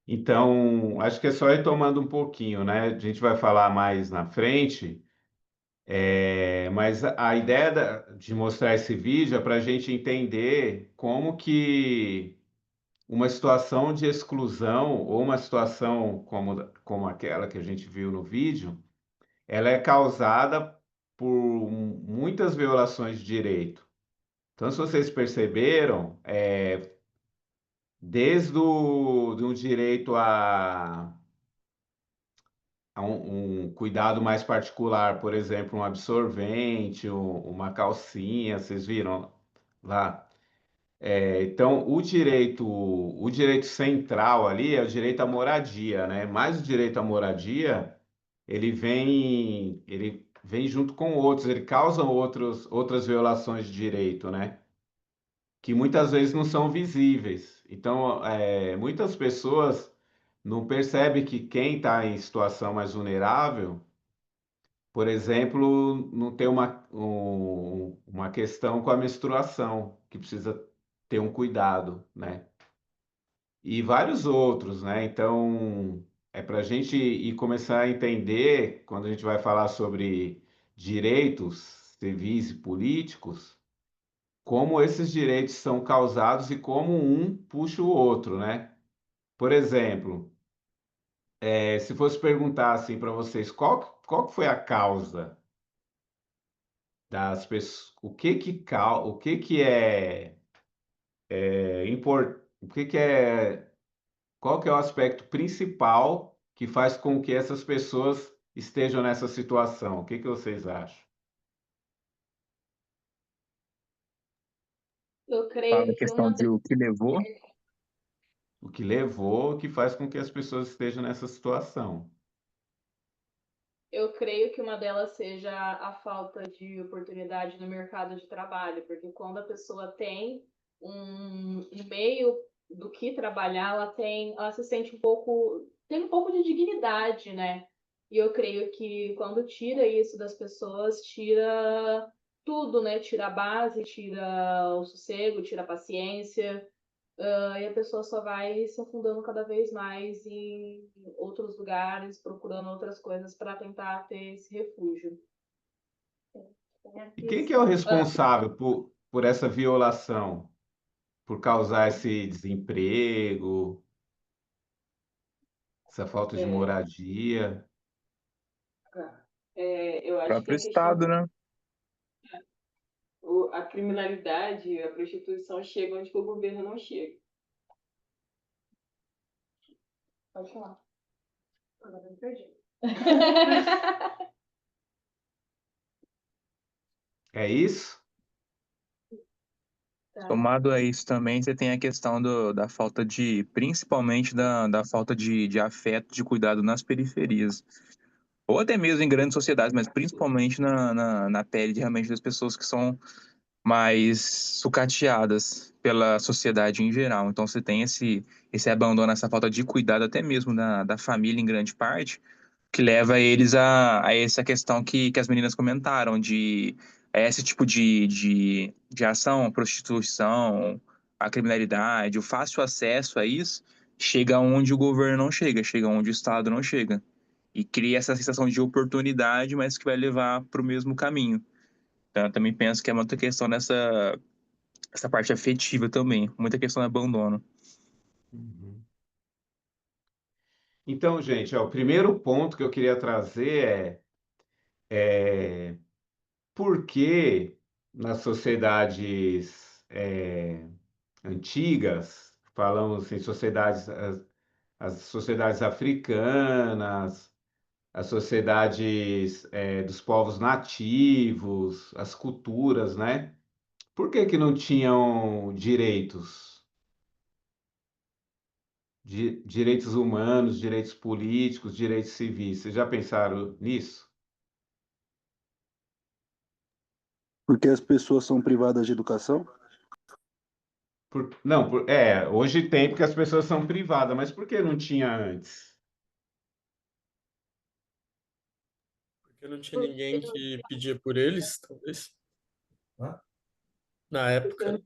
Então, acho que é só ir tomando um pouquinho, né? A gente vai falar mais na frente, mas a ideia de mostrar esse vídeo é para a gente entender como que uma situação de exclusão ou uma situação como aquela que a gente viu no vídeo, ela é causada por muitas violações de direito. Então, se vocês perceberam, desde de um direito a um cuidado mais particular, por exemplo, um absorvente, uma calcinha, vocês viram lá? Então, o direito central ali é o direito à moradia, né? Mas o direito à moradia, ele vem junto com outros, ele causa outras violações de direito, né? Que muitas vezes não são visíveis. Então, muitas pessoas não percebem que quem está em situação mais vulnerável, por exemplo, não tem uma questão com a menstruação, que precisa ter um cuidado, né? E vários outros, né? Então, é para a gente ir começar a entender, quando a gente vai falar sobre direitos civis e políticos, como esses direitos são causados e como um puxa o outro, né? Por exemplo, se fosse perguntar assim para vocês, qual que foi a causa das pessoas, o que que o que que qual que é o aspecto principal que faz com que essas pessoas estejam nessa situação? O que que vocês acham? Eu Fala creio a que questão de o que levou. O que levou, o que faz com que as pessoas estejam nessa situação? Eu creio que uma delas seja a falta de oportunidade no mercado de trabalho, porque quando a pessoa tem um meio do que trabalhar, ela se sente tem um pouco de dignidade, né? E eu creio que quando tira isso das pessoas, tira tudo, né? Tira a base, tira o sossego, tira a paciência. E a pessoa só vai se afundando cada vez mais em outros lugares, procurando outras coisas para tentar ter esse refúgio. E quem que é o responsável por essa violação? Por causar esse desemprego, essa falta de É, moradia? eu O acho que próprio a questão Estado, né? a criminalidade, a prostituição chega onde o governo não chega. Pode falar. Agora eu me perdi. É isso? Somado a isso também, você tem a questão da falta principalmente da falta de afeto, de cuidado nas periferias. Ou até mesmo em grandes sociedades, mas principalmente na pele realmente das pessoas que são mais sucateadas pela sociedade em geral. Então você tem esse abandono, essa falta de cuidado até mesmo da família em grande parte, que leva eles a essa questão que as meninas comentaram, de esse tipo de ação, a prostituição, a criminalidade, o fácil acesso a isso, chega onde o governo não chega, chega onde o Estado não chega. E cria essa sensação de oportunidade, mas que vai levar para o mesmo caminho. Então, eu também penso que é muita questão essa parte afetiva também, muita questão do abandono. Uhum. Então, gente, ó, o primeiro ponto que eu queria trazer é por que nas sociedades antigas, falamos em sociedades, as sociedades africanas, as sociedades dos povos nativos, as culturas, né? Por que que não tinham direitos? Direitos humanos, direitos políticos, direitos civis. Vocês já pensaram nisso? Porque as pessoas são privadas de educação? Não, hoje tem porque as pessoas são privadas, mas por que não tinha antes? Porque não tinha ninguém que pedia por eles, talvez. Na época.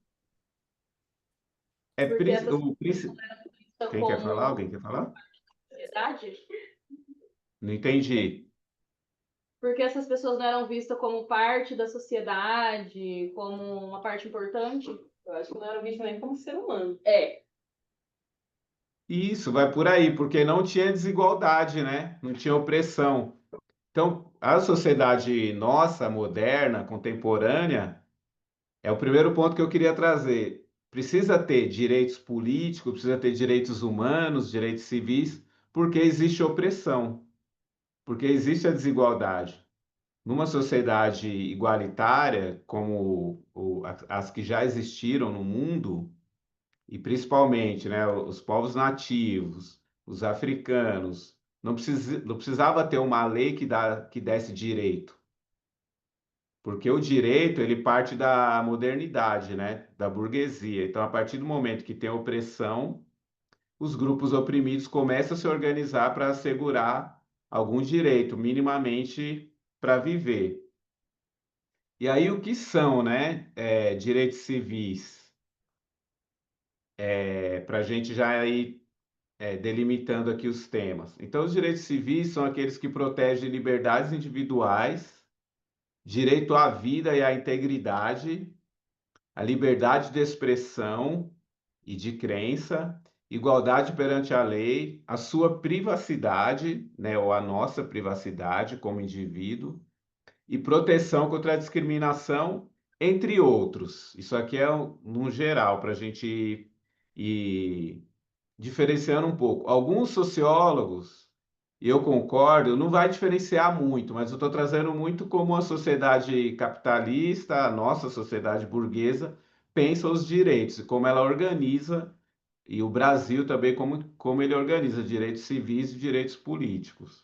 Porque essas O pessoas não eram vistas Quem quer falar? como Alguém quer falar? sociedade? Não entendi. Porque essas pessoas não eram vistas como parte da sociedade, como uma parte importante? Eu acho que não eram vistos nem como ser humano. É. Isso, vai por aí, porque não tinha desigualdade, né? Não tinha opressão. Então, a sociedade nossa, moderna, contemporânea, é o primeiro ponto que eu queria trazer. Precisa ter direitos políticos, precisa ter direitos humanos, direitos civis, porque existe opressão, porque existe a desigualdade. Numa sociedade igualitária, como as que já existiram no mundo, e principalmente, né, os povos nativos, os africanos, não precisava ter uma lei que desse direito, porque o direito ele parte da modernidade, né, da burguesia. Então, a partir do momento que tem opressão, os grupos oprimidos começam a se organizar para assegurar algum direito, minimamente, para viver. E aí, o que são, né, direitos civis? Para a gente já ir delimitando aqui os temas. Então, os direitos civis são aqueles que protegem liberdades individuais, direito à vida e à integridade, a liberdade de expressão e de crença, igualdade perante a lei, a sua privacidade, né, ou a nossa privacidade como indivíduo, e proteção contra a discriminação, entre outros. Isso aqui é no geral, para a gente ir diferenciando um pouco. Alguns sociólogos, e eu concordo, não vai diferenciar muito, mas eu estou trazendo muito como a sociedade capitalista, a nossa sociedade burguesa, pensa os direitos e como ela organiza, e o Brasil também como ele organiza direitos civis e direitos políticos.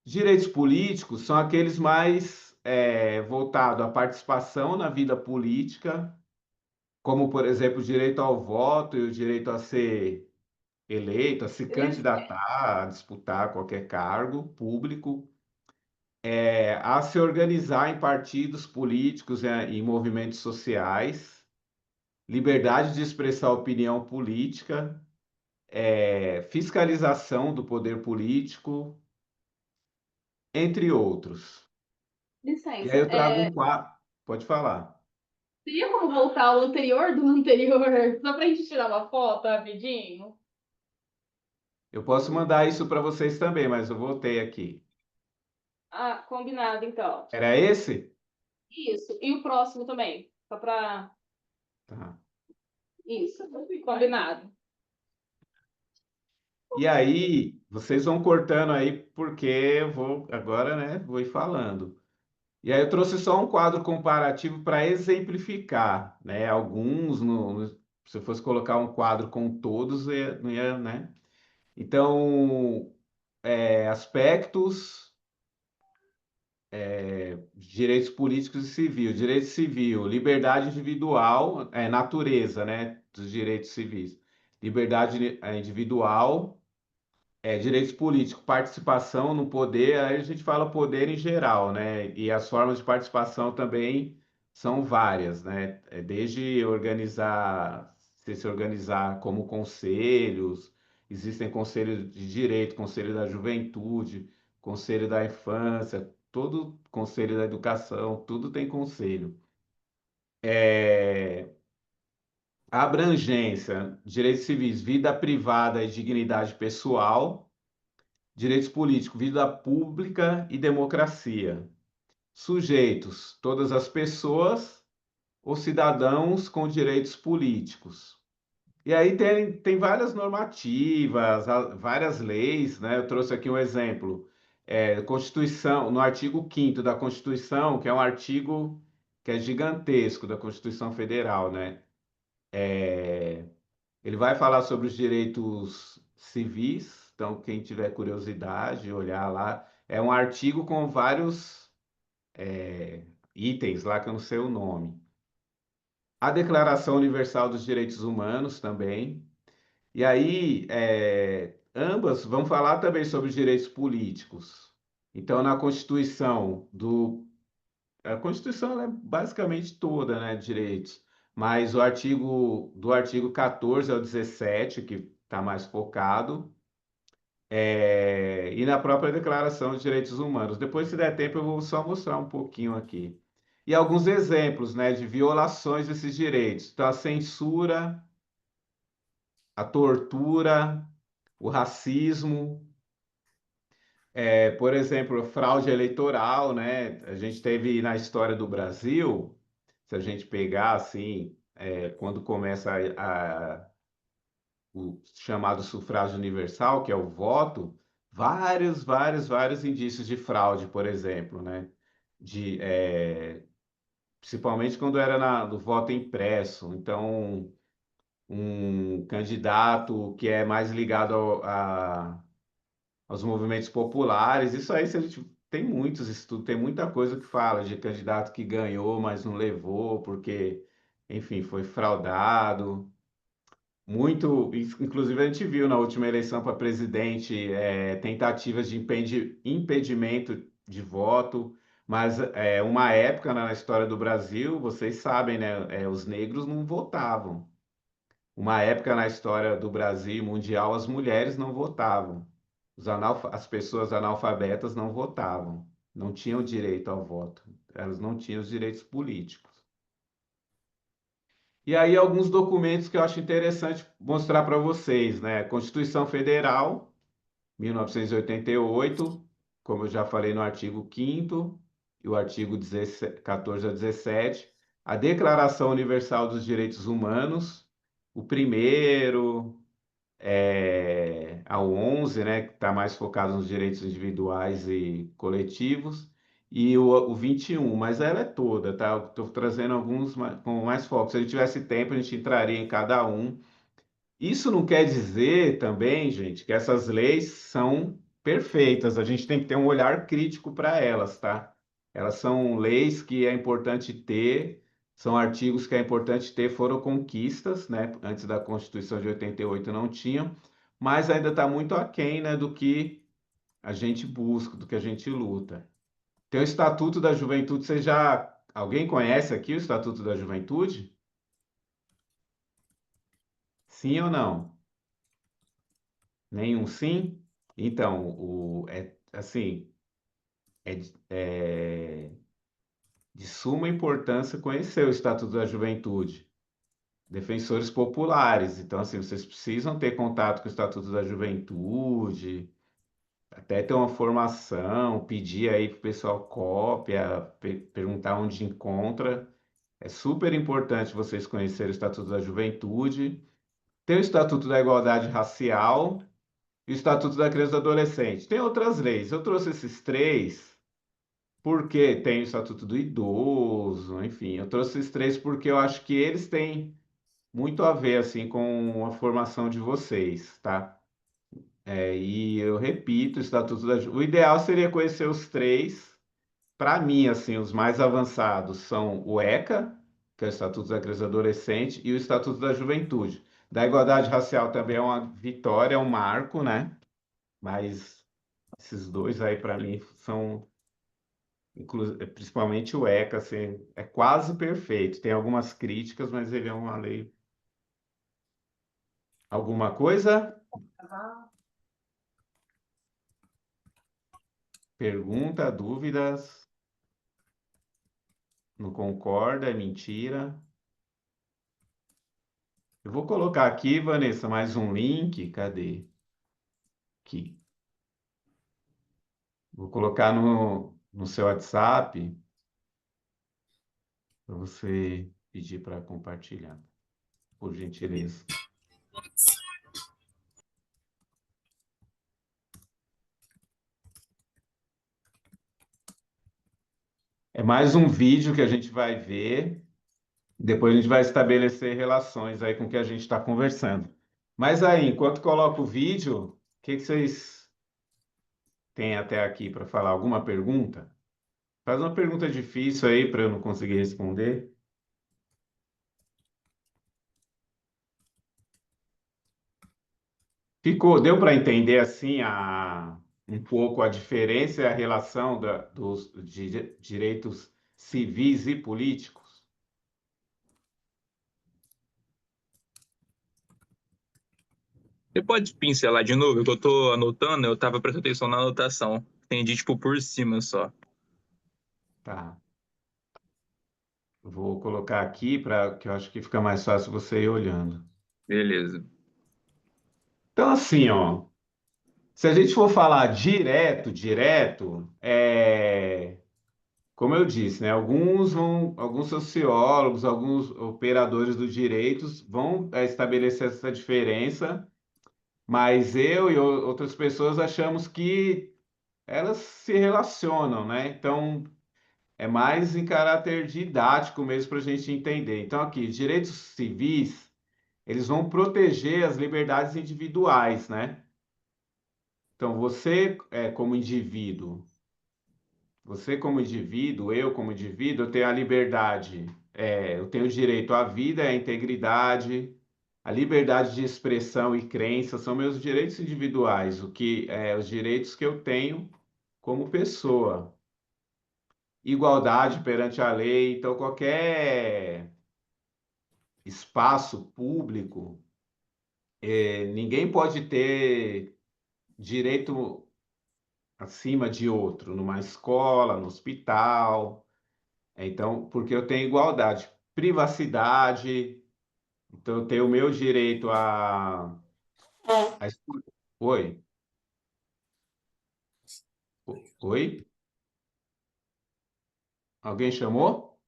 Direitos políticos são aqueles mais voltados à participação na vida política, como, por exemplo, o direito ao voto e o direito a ser eleito, a se candidatar, a disputar qualquer cargo público, a se organizar em partidos políticos e em movimentos sociais, liberdade de expressar opinião política, fiscalização do poder político, entre outros. E Licença, aí eu trago um quadro. Pode falar. teria como voltar ao anterior do anterior, só pra gente tirar uma foto rapidinho? Eu posso mandar isso para vocês também, mas eu voltei aqui. Ah, combinado, então. Era esse? Isso. E o próximo também. Só pra... Tá. Isso. Combinado. E aí, vocês vão cortando aí, porque eu vou agora, né? Vou ir falando. E aí eu trouxe só um quadro comparativo para exemplificar, né? Alguns, se eu fosse colocar um quadro com todos, não ia, né? Então, aspectos, direitos políticos e civil. Direito civil, liberdade individual, natureza, né? Dos direitos civis. Liberdade individual, direitos políticos, participação no poder, aí a gente fala poder em geral, né? E as formas de participação também são várias, né? Desde se organizar como conselhos, existem conselhos de direito, conselho da juventude, conselho da infância, todo conselho da educação, tudo tem conselho. A abrangência, direitos civis, vida privada e dignidade pessoal. Direitos políticos, vida pública e democracia. Sujeitos, todas as pessoas ou cidadãos com direitos políticos. E aí tem várias normativas, várias leis, né? Eu trouxe aqui um exemplo. Constituição, no artigo 5º da Constituição, que é um artigo que é gigantesco da Constituição Federal, né? Ele vai falar sobre os direitos civis, então quem tiver curiosidade, olhar lá, é um artigo com vários itens lá que eu não sei o nome. A Declaração Universal dos Direitos Humanos também. E aí, ambas vão falar também sobre os direitos políticos. Então, na Constituição a Constituição ela é basicamente toda, né, direitos, mas do artigo 14 ao 17, que está mais focado, e na própria Declaração de Direitos Humanos. Depois, se der tempo, eu vou só mostrar um pouquinho aqui. E alguns exemplos, né, de violações desses direitos. Então, a censura, a tortura, o racismo, por exemplo, fraude eleitoral, né? A gente teve na história do Brasil, se a gente pegar assim, quando começa o chamado sufrágio universal, que é o voto, vários indícios de fraude, por exemplo, né? Principalmente quando era do voto impresso. Então, um candidato que é mais ligado aos movimentos populares, isso aí se a gente tem muitos estudos, tem muita coisa que fala de candidato que ganhou, mas não levou, porque, enfim, foi fraudado. Inclusive a gente viu na última eleição para presidente tentativas de impedimento de voto, mas uma época na história do Brasil, vocês sabem, né, os negros não votavam. Uma época na história do Brasil e mundial, as mulheres não votavam. As pessoas analfabetas não votavam, não tinham direito ao voto, elas não tinham os direitos políticos. E aí alguns documentos que eu acho interessante mostrar para vocês, né? Constituição Federal, 1988, como eu já falei no artigo 5º e o artigo 14 a 17, a Declaração Universal dos Direitos Humanos, o primeiro ao 11, né, que está mais focado nos direitos individuais e coletivos, e o 21, mas ela é toda, tá? Estou trazendo alguns com mais foco. Se a gente tivesse tempo, a gente entraria em cada um. Isso não quer dizer também, gente, que essas leis são perfeitas. A gente tem que ter um olhar crítico para elas, tá? Elas são leis que é importante ter, são artigos que é importante ter, foram conquistas, né? Antes da Constituição de 88 não tinham, mas ainda está muito aquém, né, do que a gente busca, do que a gente luta. Tem o Estatuto da Juventude, alguém conhece aqui o Estatuto da Juventude? Sim ou não? Nenhum sim? Então, assim, é de suma importância conhecer o Estatuto da Juventude. Defensores populares, então, assim, vocês precisam ter contato com o Estatuto da Juventude, até ter uma formação, pedir aí para o pessoal cópia, perguntar onde encontra. É super importante vocês conhecerem o Estatuto da Juventude. Tem o Estatuto da Igualdade Racial e o Estatuto da Criança e do Adolescente. Tem outras leis. Eu trouxe esses três porque tem o Estatuto do Idoso, enfim. Eu trouxe esses três porque eu acho que eles têm muito a ver assim com a formação de vocês, tá? E eu repito, o ideal seria conhecer os três. Para mim, assim, os mais avançados são o ECA, que é o Estatuto da Criança e do Adolescente, e o Estatuto da Juventude. Da igualdade racial também é uma vitória, é um marco, né? Mas esses dois aí, para mim, são, principalmente o ECA, assim, é quase perfeito. Tem algumas críticas, mas ele é uma lei. Alguma coisa? Pergunta, dúvidas? Não concorda? É mentira? Eu vou colocar aqui, Vanessa, mais um link. Cadê? Aqui. Vou colocar no seu WhatsApp para você pedir para compartilhar, por gentileza. É mais um vídeo que a gente vai ver. Depois a gente vai estabelecer relações aí com o que a gente está conversando. Mas aí, enquanto coloco o vídeo, o que vocês têm até aqui para falar? Alguma pergunta? Faz uma pergunta difícil aí para eu não conseguir responder. Deu para entender assim um pouco a diferença e a relação dos direitos civis e políticos? Você pode pincelar de novo? Que eu tô anotando, eu tava prestando atenção na anotação. Entendi, tipo, por cima só. Tá. Vou colocar aqui para que eu acho que fica mais fácil você ir olhando. Beleza. Então, assim, ó, se a gente for falar direto, como eu disse, né, alguns sociólogos, alguns operadores do direito vão estabelecer essa diferença, mas eu e outras pessoas achamos que elas se relacionam, né? Então, é mais em caráter didático mesmo para a gente entender. Então, aqui, direitos civis, eles vão proteger as liberdades individuais, né? Então, eu como indivíduo, eu tenho a liberdade, eu tenho o direito à vida, à integridade, a liberdade de expressão e crença são meus direitos individuais, os direitos que eu tenho como pessoa. Igualdade perante a lei, então qualquer espaço público, ninguém pode ter direito acima de outro, numa escola, no hospital. Então, porque eu tenho igualdade, privacidade, então eu tenho o meu direito a... Oi? Oi? Alguém chamou?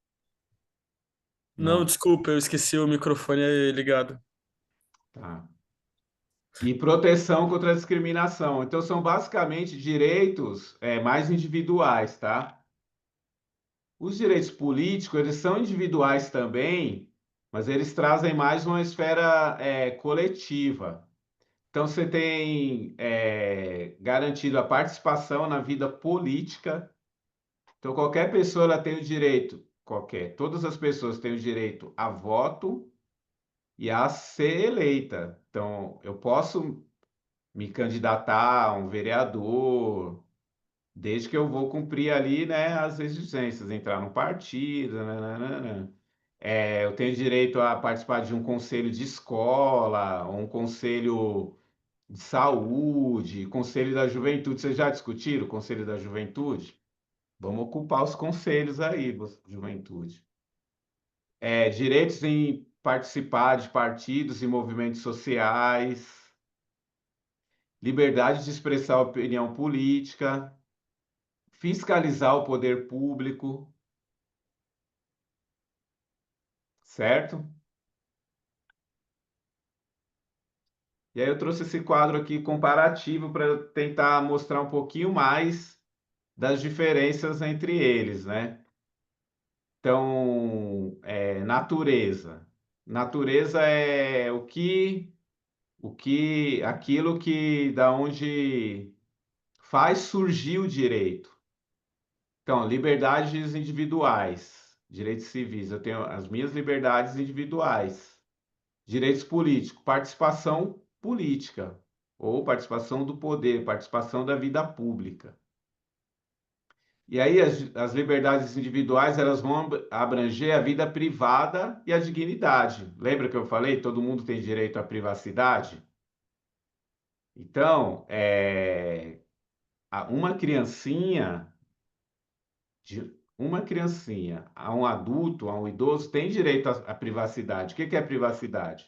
Não, Não. desculpa, eu esqueci o microfone ligado. Tá. E proteção contra a discriminação. Então, são basicamente direitos mais individuais, tá? Os direitos políticos, eles são individuais também, mas eles trazem mais uma esfera coletiva. Então, você tem garantido a participação na vida política. Então, qualquer pessoa ela tem o direito, todas as pessoas têm o direito a voto e a ser eleita. Então, eu posso me candidatar a um vereador, desde que eu vou cumprir ali, né, as exigências, entrar no partido, nananana. Eu tenho direito a participar de um conselho de escola, ou um conselho de saúde, conselho da juventude. Vocês já discutiram o conselho da juventude? Vamos ocupar os conselhos aí, juventude. Direitos em participar de partidos e movimentos sociais, liberdade de expressar opinião política, fiscalizar o poder público, certo? E aí eu trouxe esse quadro aqui comparativo para tentar mostrar um pouquinho mais das diferenças entre eles, né? Então, natureza. Natureza é aquilo que da onde faz surgir o direito. Então, liberdades individuais, direitos civis, eu tenho as minhas liberdades individuais. Direitos políticos, participação política, ou participação do poder, participação da vida pública. E aí as liberdades individuais, elas vão abranger a vida privada e a dignidade. Lembra que eu falei, todo mundo tem direito à privacidade? Então, uma criancinha a um adulto, a um idoso, tem direito à privacidade. O que é privacidade?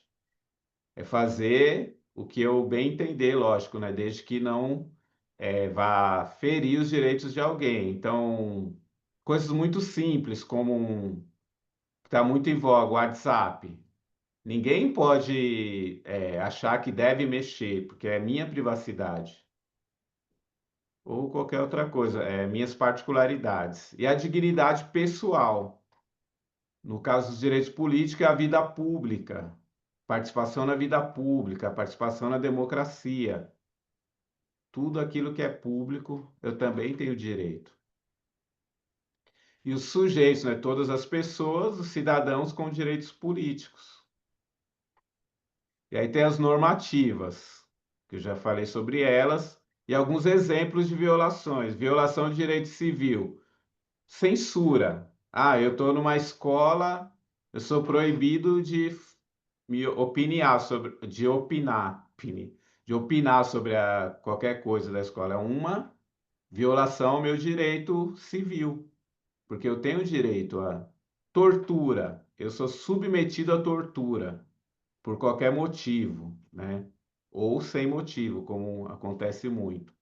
É fazer o que eu bem entender, lógico, né? Desde que não vá ferir os direitos de alguém. Então, coisas muito simples, como está muito em voga, o WhatsApp. Ninguém pode achar que deve mexer, porque é minha privacidade. Ou qualquer outra coisa, minhas particularidades. E a dignidade pessoal. No caso dos direitos políticos, é a vida pública. Participação na vida pública, participação na democracia. Tudo aquilo que é público, eu também tenho direito. E os sujeitos, né? Todas as pessoas, os cidadãos com direitos políticos. E aí tem as normativas, que eu já falei sobre elas, E alguns exemplos de violações. Violação de direito civil. Censura. Ah, eu estou numa escola, eu sou proibido de me opinar sobre qualquer coisa da escola. É uma violação ao meu direito civil, porque eu tenho direito a tortura. Eu sou submetido à tortura por qualquer motivo, né? Ou sem motivo, como acontece muito.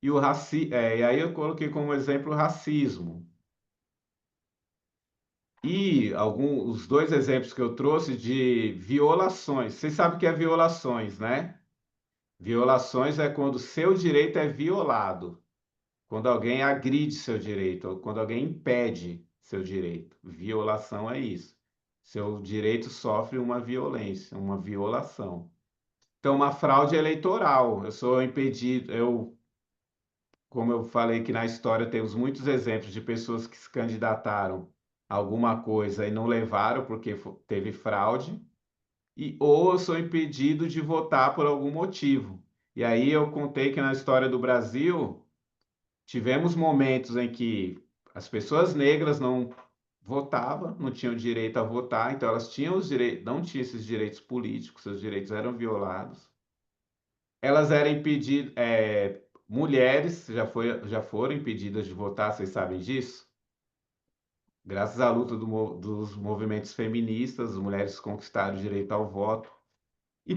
E e aí eu coloquei como exemplo o racismo. E os dois exemplos que eu trouxe de violações. Vocês sabem o que é violações, né? Violações é quando seu direito é violado, quando alguém agride seu direito, ou quando alguém impede seu direito. Violação é isso. Seu direito sofre uma violência, uma violação. Então, uma fraude eleitoral. Eu sou impedido, como eu falei que na história temos muitos exemplos de pessoas que se candidataram a alguma coisa e não levaram porque teve fraude, ou eu sou impedido de votar por algum motivo. E aí eu contei que na história do Brasil tivemos momentos em que as pessoas negras não votavam, não tinham direito a votar, então elas tinham os direitos, não tinham esses direitos políticos, seus direitos eram violados. Elas eram impedidas, mulheres já foram impedidas de votar, vocês sabem disso? Graças à luta dos movimentos feministas, as mulheres conquistaram o direito ao voto. E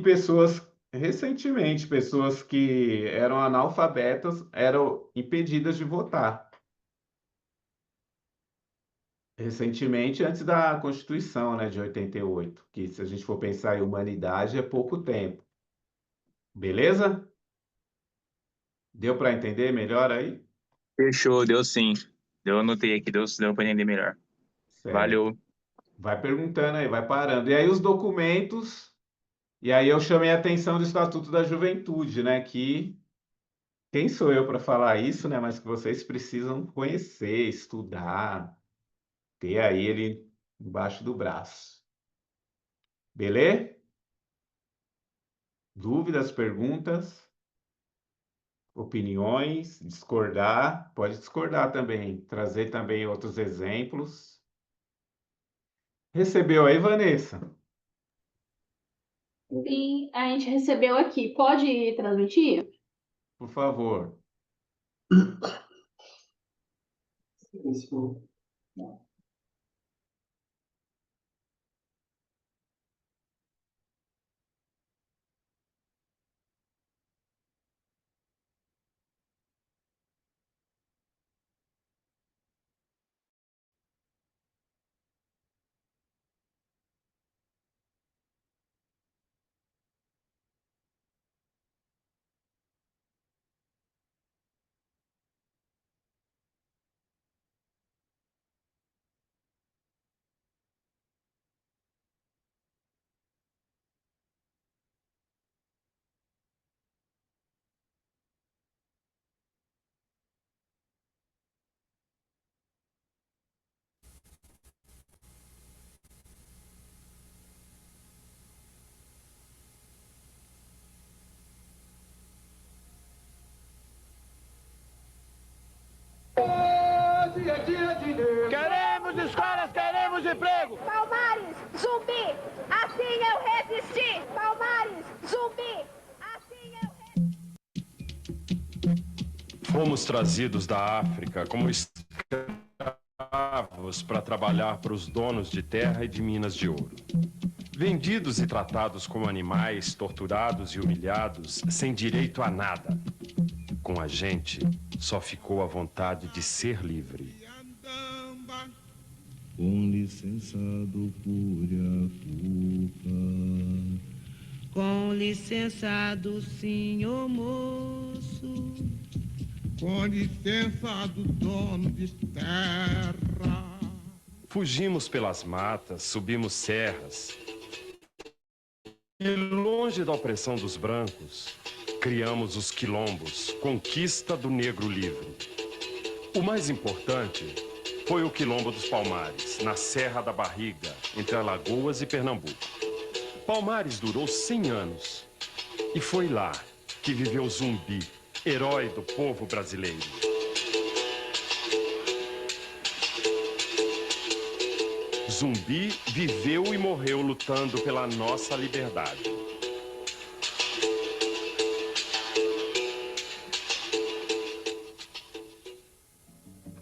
recentemente, pessoas que eram analfabetas eram impedidas de votar. Recentemente, antes da Constituição, né, de 88, que se a gente for pensar em humanidade, é pouco tempo. Beleza? Deu para entender melhor aí? Fechou, deu sim. Eu anotei aqui, deu para entender melhor. Certo. Valeu. Vai perguntando aí, vai parando. E aí os documentos, e aí eu chamei a atenção do Estatuto da Juventude, né, que quem sou eu para falar isso, né, mas que vocês precisam conhecer, estudar, ter aí ele embaixo do braço. Beleza? Dúvidas, perguntas, opiniões, discordar, pode discordar também, trazer também outros exemplos. Recebeu aí, Vanessa? Sim, a gente recebeu aqui. Pode transmitir? Por favor. Queremos escolas, queremos emprego! Palmares, Zumbi, assim eu resisti! Palmares, Zumbi, assim eu resisti! Fomos trazidos da África como escravos para trabalhar para os donos de terra e de minas de ouro. Vendidos e tratados como animais, torturados e humilhados, sem direito a nada. Com a gente, só ficou a vontade de ser livre. Com licença do Curiacuca. Com licença do senhor moço. Com licença do dono de terra. Fugimos pelas matas, subimos serras. E longe da opressão dos brancos, criamos os quilombos, conquista do negro livre. O mais importante foi o Quilombo dos Palmares, na Serra da Barriga, entre Alagoas e Pernambuco. Palmares durou 100 anos. E foi lá que viveu Zumbi, herói do povo brasileiro. Zumbi viveu e morreu lutando pela nossa liberdade.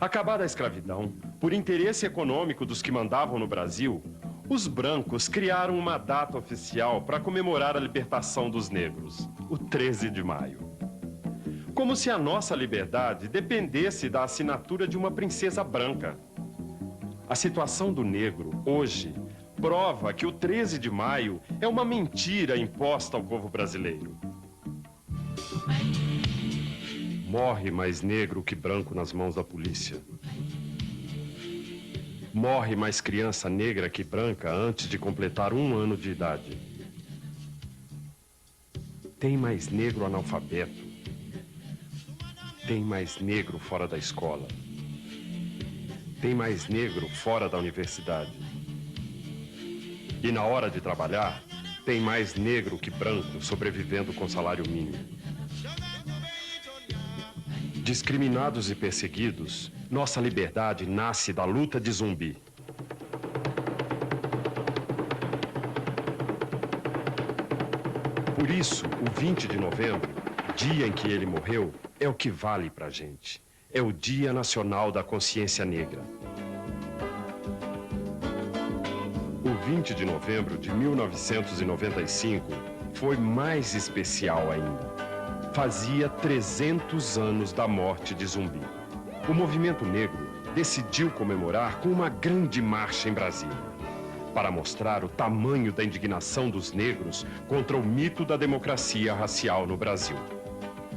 Acabada a escravidão, por interesse econômico dos que mandavam no Brasil, os brancos criaram uma data oficial para comemorar a libertação dos negros, o 13 de maio. Como se a nossa liberdade dependesse da assinatura de uma princesa branca. A situação do negro, hoje, prova que o 13 de maio é uma mentira imposta ao povo brasileiro. Morre mais negro que branco nas mãos da polícia. Morre mais criança negra que branca antes de completar 1 ano de idade. Tem mais negro analfabeto. Tem mais negro fora da escola. Tem mais negro fora da universidade. E na hora de trabalhar, tem mais negro que branco sobrevivendo com salário mínimo. Discriminados e perseguidos, nossa liberdade nasce da luta de Zumbi. Por isso, o 20 de novembro, dia em que ele morreu, é o que vale pra gente. É o Dia Nacional da Consciência Negra. O 20 de novembro de 1995 foi mais especial ainda. Fazia 300 anos da morte de Zumbi. O movimento negro decidiu comemorar com uma grande marcha em Brasília, para mostrar o tamanho da indignação dos negros contra o mito da democracia racial no Brasil.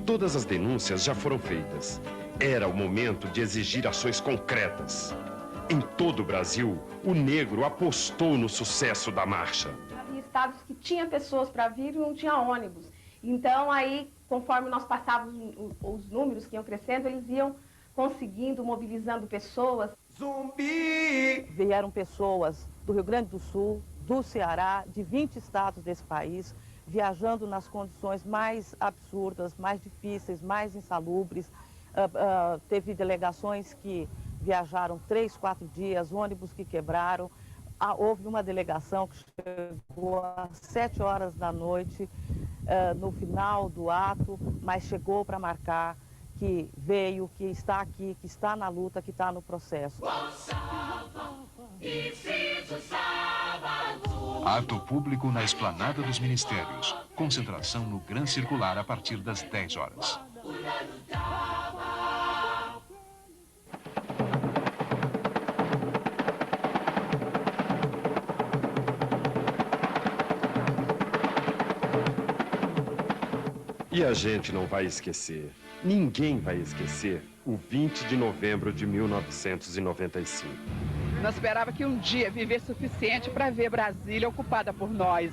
Todas as denúncias já foram feitas. Era o momento de exigir ações concretas. Em todo o Brasil, o negro apostou no sucesso da marcha. Havia estados que tinha pessoas para vir e não tinha ônibus. Então, aí, conforme nós passávamos os números que iam crescendo, eles iam conseguindo, mobilizando pessoas. Zumbi! Vieram pessoas do Rio Grande do Sul, do Ceará, de 20 estados desse país, viajando nas condições mais absurdas, mais difíceis, mais insalubres. Teve delegações que viajaram 3, 4 dias, ônibus que quebraram. Houve uma delegação que chegou às 7 horas da noite, no final do ato, mas chegou para marcar que veio, que está aqui, que está na luta, que está no processo. Ato público na Esplanada dos Ministérios. Concentração no Gran Circular a partir das 10 horas. E a gente não vai esquecer, ninguém vai esquecer, o 20 de novembro de 1995. Não esperava que um dia vivesse suficiente para ver Brasília ocupada por nós.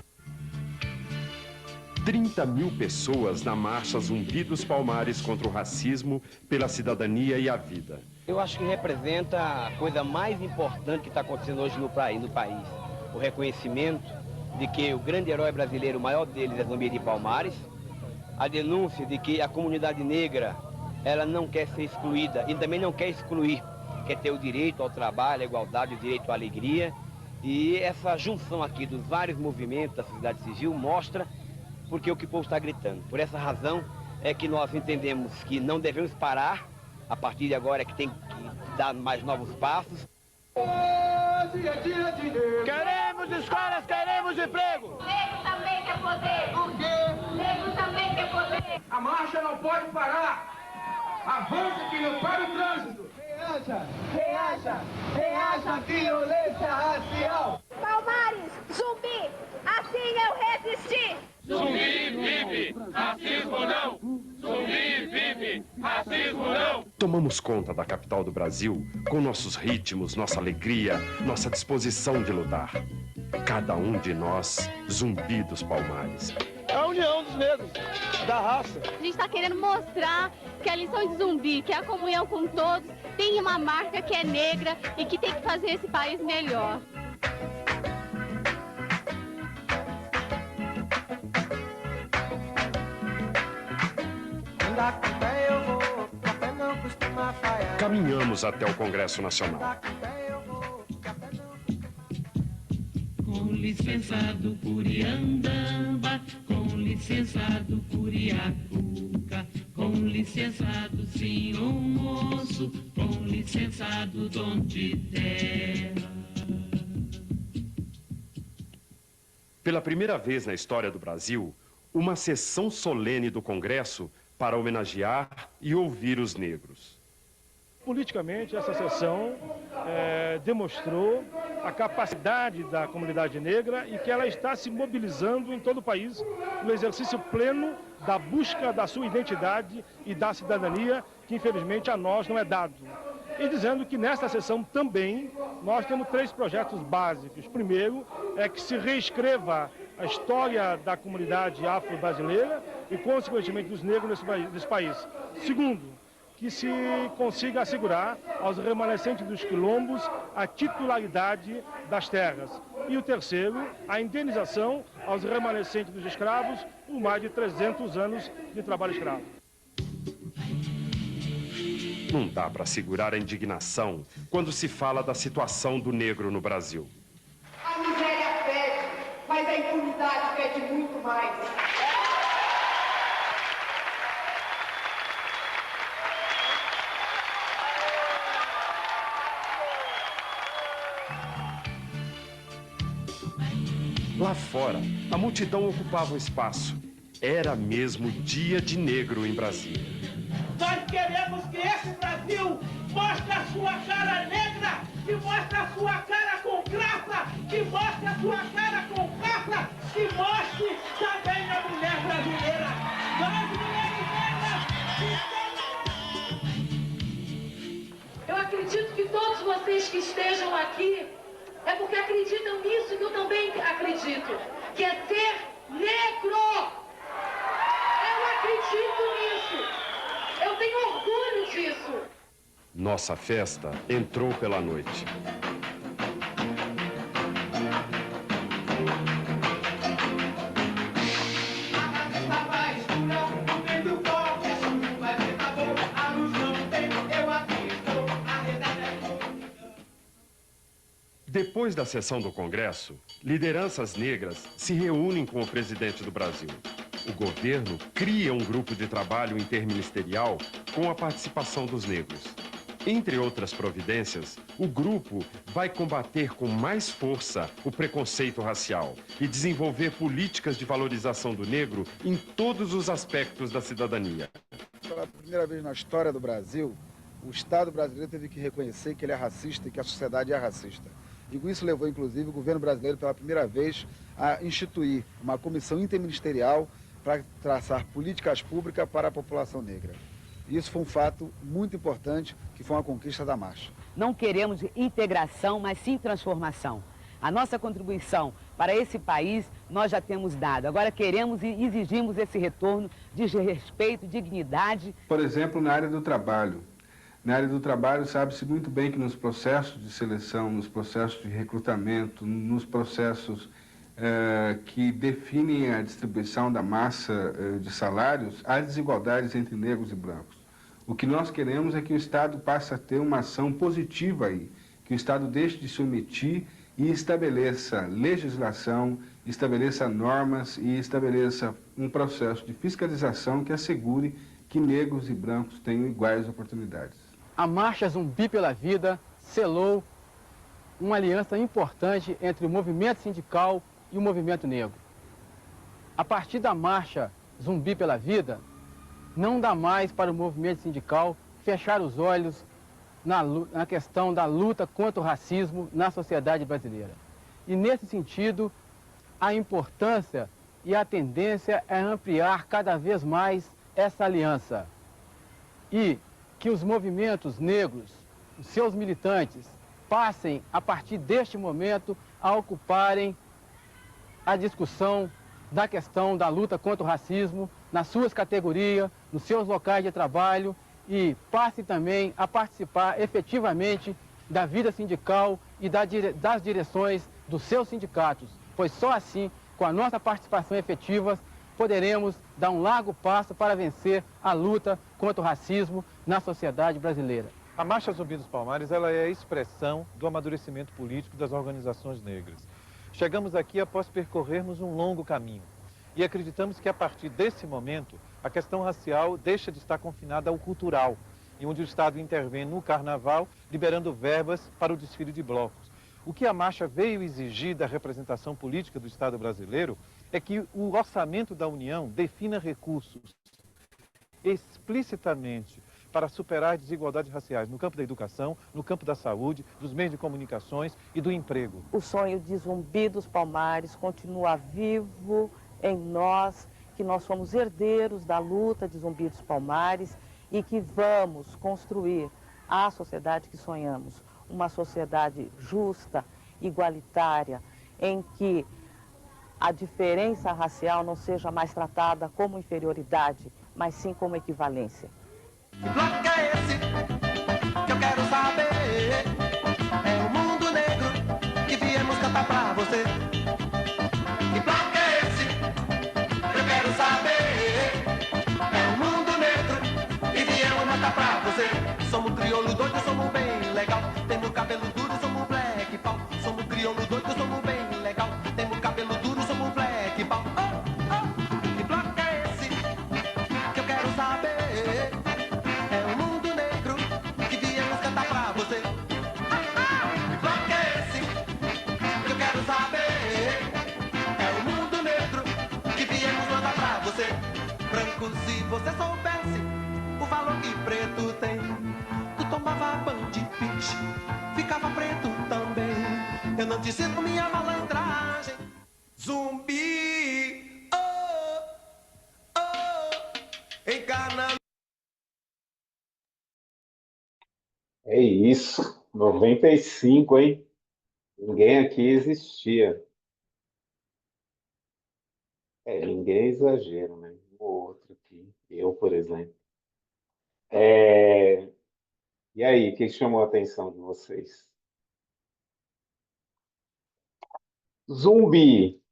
30 mil pessoas na marcha Zumbi dos Palmares contra o racismo, pela cidadania e a vida. Eu acho que representa a coisa mais importante que está acontecendo hoje no país. O reconhecimento de que o grande herói brasileiro, o maior deles, é Zumbi de Palmares. A denúncia de que a comunidade negra, ela não quer ser excluída e também não quer excluir. Quer ter o direito ao trabalho, à igualdade, o direito à alegria. E essa junção aqui dos vários movimentos da sociedade civil mostra porque o que o povo está gritando. Por essa razão é que nós entendemos que não devemos parar, a partir de agora é que tem que dar mais novos passos. Queremos escolas, queremos emprego! Negro também quer poder! Por quê? Negro também quer poder! A marcha não pode parar! Avança que não para o trânsito! Reaja à violência racial! Palmares, Zumbi, assim eu resisti! Zumbi vive, racismo não! Zumbi vive, racismo não! Tomamos conta da capital do Brasil com nossos ritmos, nossa alegria, nossa disposição de lutar. Cada um de nós, Zumbi dos Palmares. A união dos negros, da raça. A gente está querendo mostrar que a lição de Zumbi, que é a comunhão com todos, tem uma marca que é negra e que tem que fazer esse país melhor. Anda caminhamos até o Congresso Nacional. Com licença do Curiandamba, com licença do Curiacuca, com licença do senhor moço, com licença do dono de terra. Pela primeira vez na história do Brasil, uma sessão solene do Congresso para homenagear e ouvir os negros. Politicamente, essa sessão demonstrou a capacidade da comunidade negra e que ela está se mobilizando em todo o país no exercício pleno da busca da sua identidade e da cidadania, que infelizmente a nós não é dado. E dizendo que nesta sessão também nós temos 3 projetos básicos. Primeiro é que se reescreva a história da comunidade afro-brasileira e, consequentemente, dos negros nesse país. Segundo, que se consiga assegurar aos remanescentes dos quilombos a titularidade das terras. E o terceiro, a indenização aos remanescentes dos escravos por mais de 300 anos de trabalho escravo. Não dá para segurar a indignação quando se fala da situação do negro no Brasil. A miséria pede, mas a impunidade pede muito mais. Lá fora, a multidão ocupava o espaço. Era mesmo dia de negro em Brasília. Nós queremos que esse Brasil mostre a sua cara negra, que mostre a sua cara com graça, que mostre a sua cara com raça, que mostre também a mulher brasileira. Nós, mulheres negras, Eu acredito que todos vocês que estejam aqui é porque acreditam nisso que eu também acredito, que é ser negro. Eu acredito nisso. Eu tenho orgulho disso. Nossa festa entrou pela noite. Depois da sessão do Congresso, lideranças negras se reúnem com o presidente do Brasil. O governo cria um grupo de trabalho interministerial com a participação dos negros. Entre outras providências, o grupo vai combater com mais força o preconceito racial e desenvolver políticas de valorização do negro em todos os aspectos da cidadania. Pela primeira vez na história do Brasil, o Estado brasileiro teve que reconhecer que ele é racista e que a sociedade é racista. E com isso levou, inclusive, o governo brasileiro pela primeira vez a instituir uma comissão interministerial para traçar políticas públicas para a população negra. E isso foi um fato muito importante, que foi uma conquista da marcha. Não queremos integração, mas sim transformação. A nossa contribuição para esse país nós já temos dado. Agora queremos e exigimos esse retorno de respeito, dignidade. Por exemplo, na área do trabalho. Na área do trabalho, sabe-se muito bem que nos processos de seleção, nos processos de recrutamento, nos processos que definem a distribuição da massa de salários, há desigualdades entre negros e brancos. O que nós queremos é que o Estado passe a ter uma ação positiva aí, que o Estado deixe de se omitir e estabeleça legislação, estabeleça normas e estabeleça um processo de fiscalização que assegure que negros e brancos tenham iguais oportunidades. A Marcha Zumbi pela Vida selou uma aliança importante entre o movimento sindical e o movimento negro. A partir da Marcha Zumbi pela Vida, não dá mais para o movimento sindical fechar os olhos na questão da luta contra o racismo na sociedade brasileira. E nesse sentido, a importância e a tendência é ampliar cada vez mais essa aliança. E que os movimentos negros, os seus militantes, passem, a partir deste momento, a ocuparem a discussão da questão da luta contra o racismo nas suas categorias, nos seus locais de trabalho e passe também a participar efetivamente da vida sindical e das direções dos seus sindicatos, pois só assim, com a nossa participação efetiva, poderemos dar um largo passo para vencer a luta contra o racismo na sociedade brasileira. A Marcha Zumbi dos Palmares ela é a expressão do amadurecimento político das organizações negras. Chegamos aqui após percorrermos um longo caminho e acreditamos que a partir desse momento a questão racial deixa de estar confinada ao cultural, e onde o Estado intervém no carnaval, liberando verbas para o desfile de blocos. O que a marcha veio exigir da representação política do Estado brasileiro é que o orçamento da União defina recursos explicitamente para superar as desigualdades raciais no campo da educação, no campo da saúde, dos meios de comunicações e do emprego. O sonho de Zumbi dos Palmares continua vivo em nós, que nós somos herdeiros da luta de Zumbi dos Palmares e que vamos construir a sociedade que sonhamos, uma sociedade justa, igualitária, em que a diferença racial não seja mais tratada como inferioridade, mas sim como equivalência. Que bloco é esse que eu quero saber? É o mundo negro que viemos cantar pra você. Que bloco é esse que eu quero saber? É o mundo negro que viemos cantar pra você. Somos crioulo doido, somos bem legal. Temos cabelo duro, somos black pau. Somos crioulo doido, somos bem legal. Temos cabelo duro, somos black pau. Que bloco é esse que eu quero saber? Se você soubesse o valor que preto tem, tu tomava banho de peixe, ficava preto também. Eu não te sinto minha malandragem. Zumbi, oh, oh, encarna. É isso, 95, hein? Ninguém aqui existia. Ninguém é exagero, né? Um ou outro aqui. Eu, por exemplo. E aí, o que chamou a atenção de vocês? Zumbi.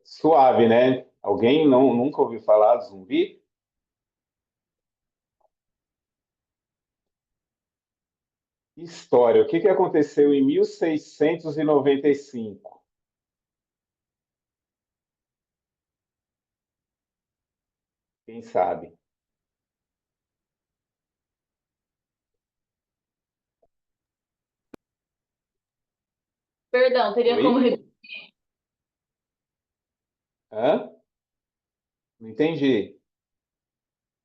Suave, né? Alguém nunca ouviu falar de zumbi? História. O que aconteceu em 1695? Quem sabe? Perdão, teria Oi? como repetir? Hã? Não entendi.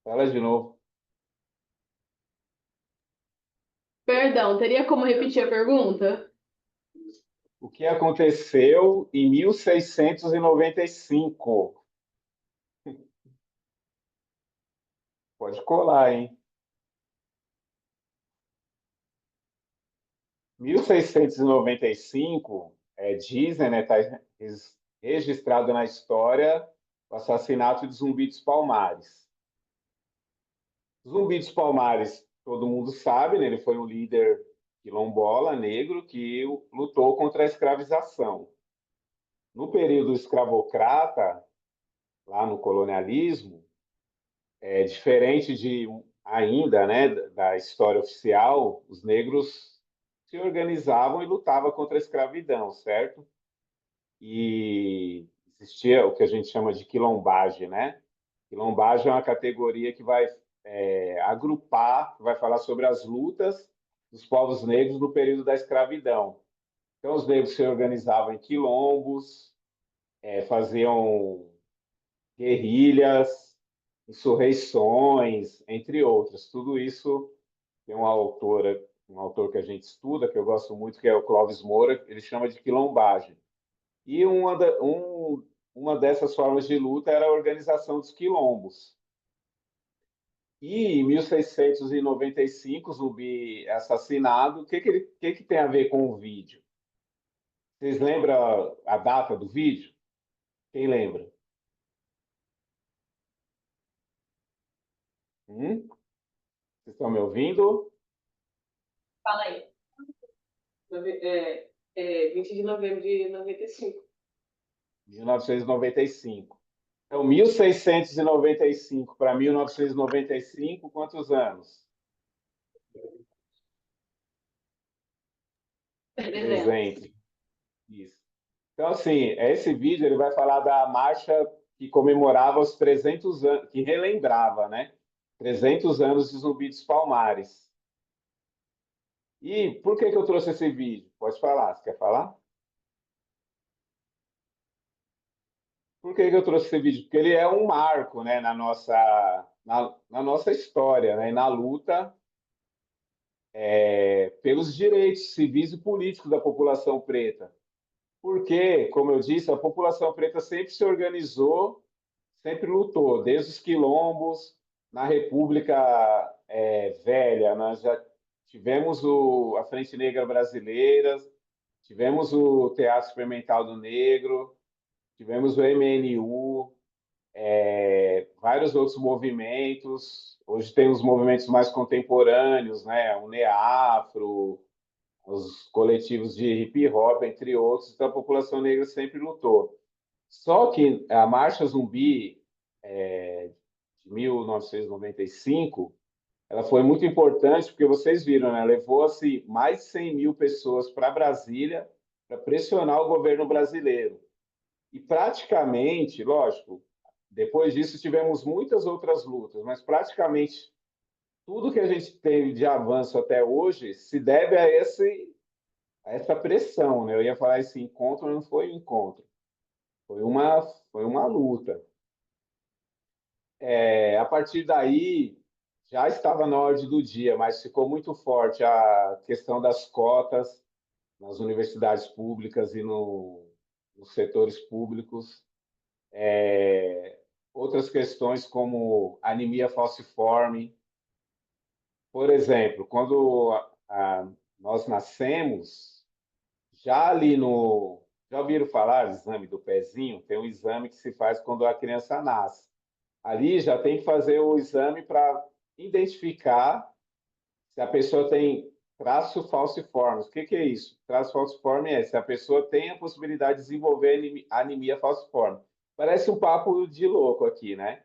Fala de novo. Perdão, teria como repetir a pergunta? O que aconteceu em 1695? Pode colar, hein? 1695, dizem, né, está registrado na história o assassinato de Zumbi dos Palmares. Zumbi dos Palmares, todo mundo sabe, né, ele foi um líder quilombola negro que lutou contra a escravização. No período escravocrata, lá no colonialismo, diferente de ainda, né, da história oficial, os negros se organizavam e lutavam contra a escravidão, certo? E existia o que a gente chama de quilombagem, né? Quilombagem é uma categoria que vai agrupar, vai falar sobre as lutas dos povos negros no período da escravidão. Então, os negros se organizavam em quilombos, faziam guerrilhas, insurreições, entre outras. Tudo isso tem um autor que a gente estuda, que eu gosto muito, que é o Clóvis Moura, ele chama de quilombagem. E uma dessas formas de luta era a organização dos quilombos. E em 1695, Zumbi é assassinado. O que tem a ver com o vídeo? Vocês lembram a data do vídeo? Quem lembra? Vocês estão me ouvindo? Fala aí. 20 de novembro de 95. 1995. Então, 1695 para 1995, quantos anos? 300. Isso. Então, assim, esse vídeo ele vai falar da marcha que comemorava os 300 anos, que relembrava, né? 300 anos de Zumbi dos Palmares. E por que que eu trouxe esse vídeo? Pode falar, você quer falar? Por que que eu trouxe esse vídeo? Porque ele é um marco, né, na nossa história, né, e na luta pelos direitos civis e políticos da população preta. Porque, como eu disse, a população preta sempre se organizou, sempre lutou, desde os quilombos, na República Velha, nós já tivemos a Frente Negra Brasileira, tivemos o Teatro Experimental do Negro, tivemos o MNU, vários outros movimentos. Hoje tem os movimentos mais contemporâneos, né? O NEAFRO, os coletivos de hip hop, entre outros. Então a população negra sempre lutou. Só que a Marcha Zumbi de 1995, ela foi muito importante porque vocês viram, né? Levou-se mais de 100 mil pessoas para Brasília para pressionar o governo brasileiro. E praticamente, lógico, depois disso tivemos muitas outras lutas, mas praticamente tudo que a gente teve de avanço até hoje se deve a essa pressão, né? Eu ia falar esse encontro, não foi um encontro, foi uma luta. A partir daí, já estava na ordem do dia, mas ficou muito forte a questão das cotas nas universidades públicas e nos setores públicos. Outras questões como anemia falciforme. Por exemplo, quando nós nascemos, já ali no... Já ouviram falar do exame do pezinho? Tem um exame que se faz quando a criança nasce. Ali já tem que fazer o exame para identificar se a pessoa tem traço falciforme. O que é isso? Traço falciforme é se a pessoa tem a possibilidade de desenvolver anemia falciforme. Parece um papo de louco aqui, né?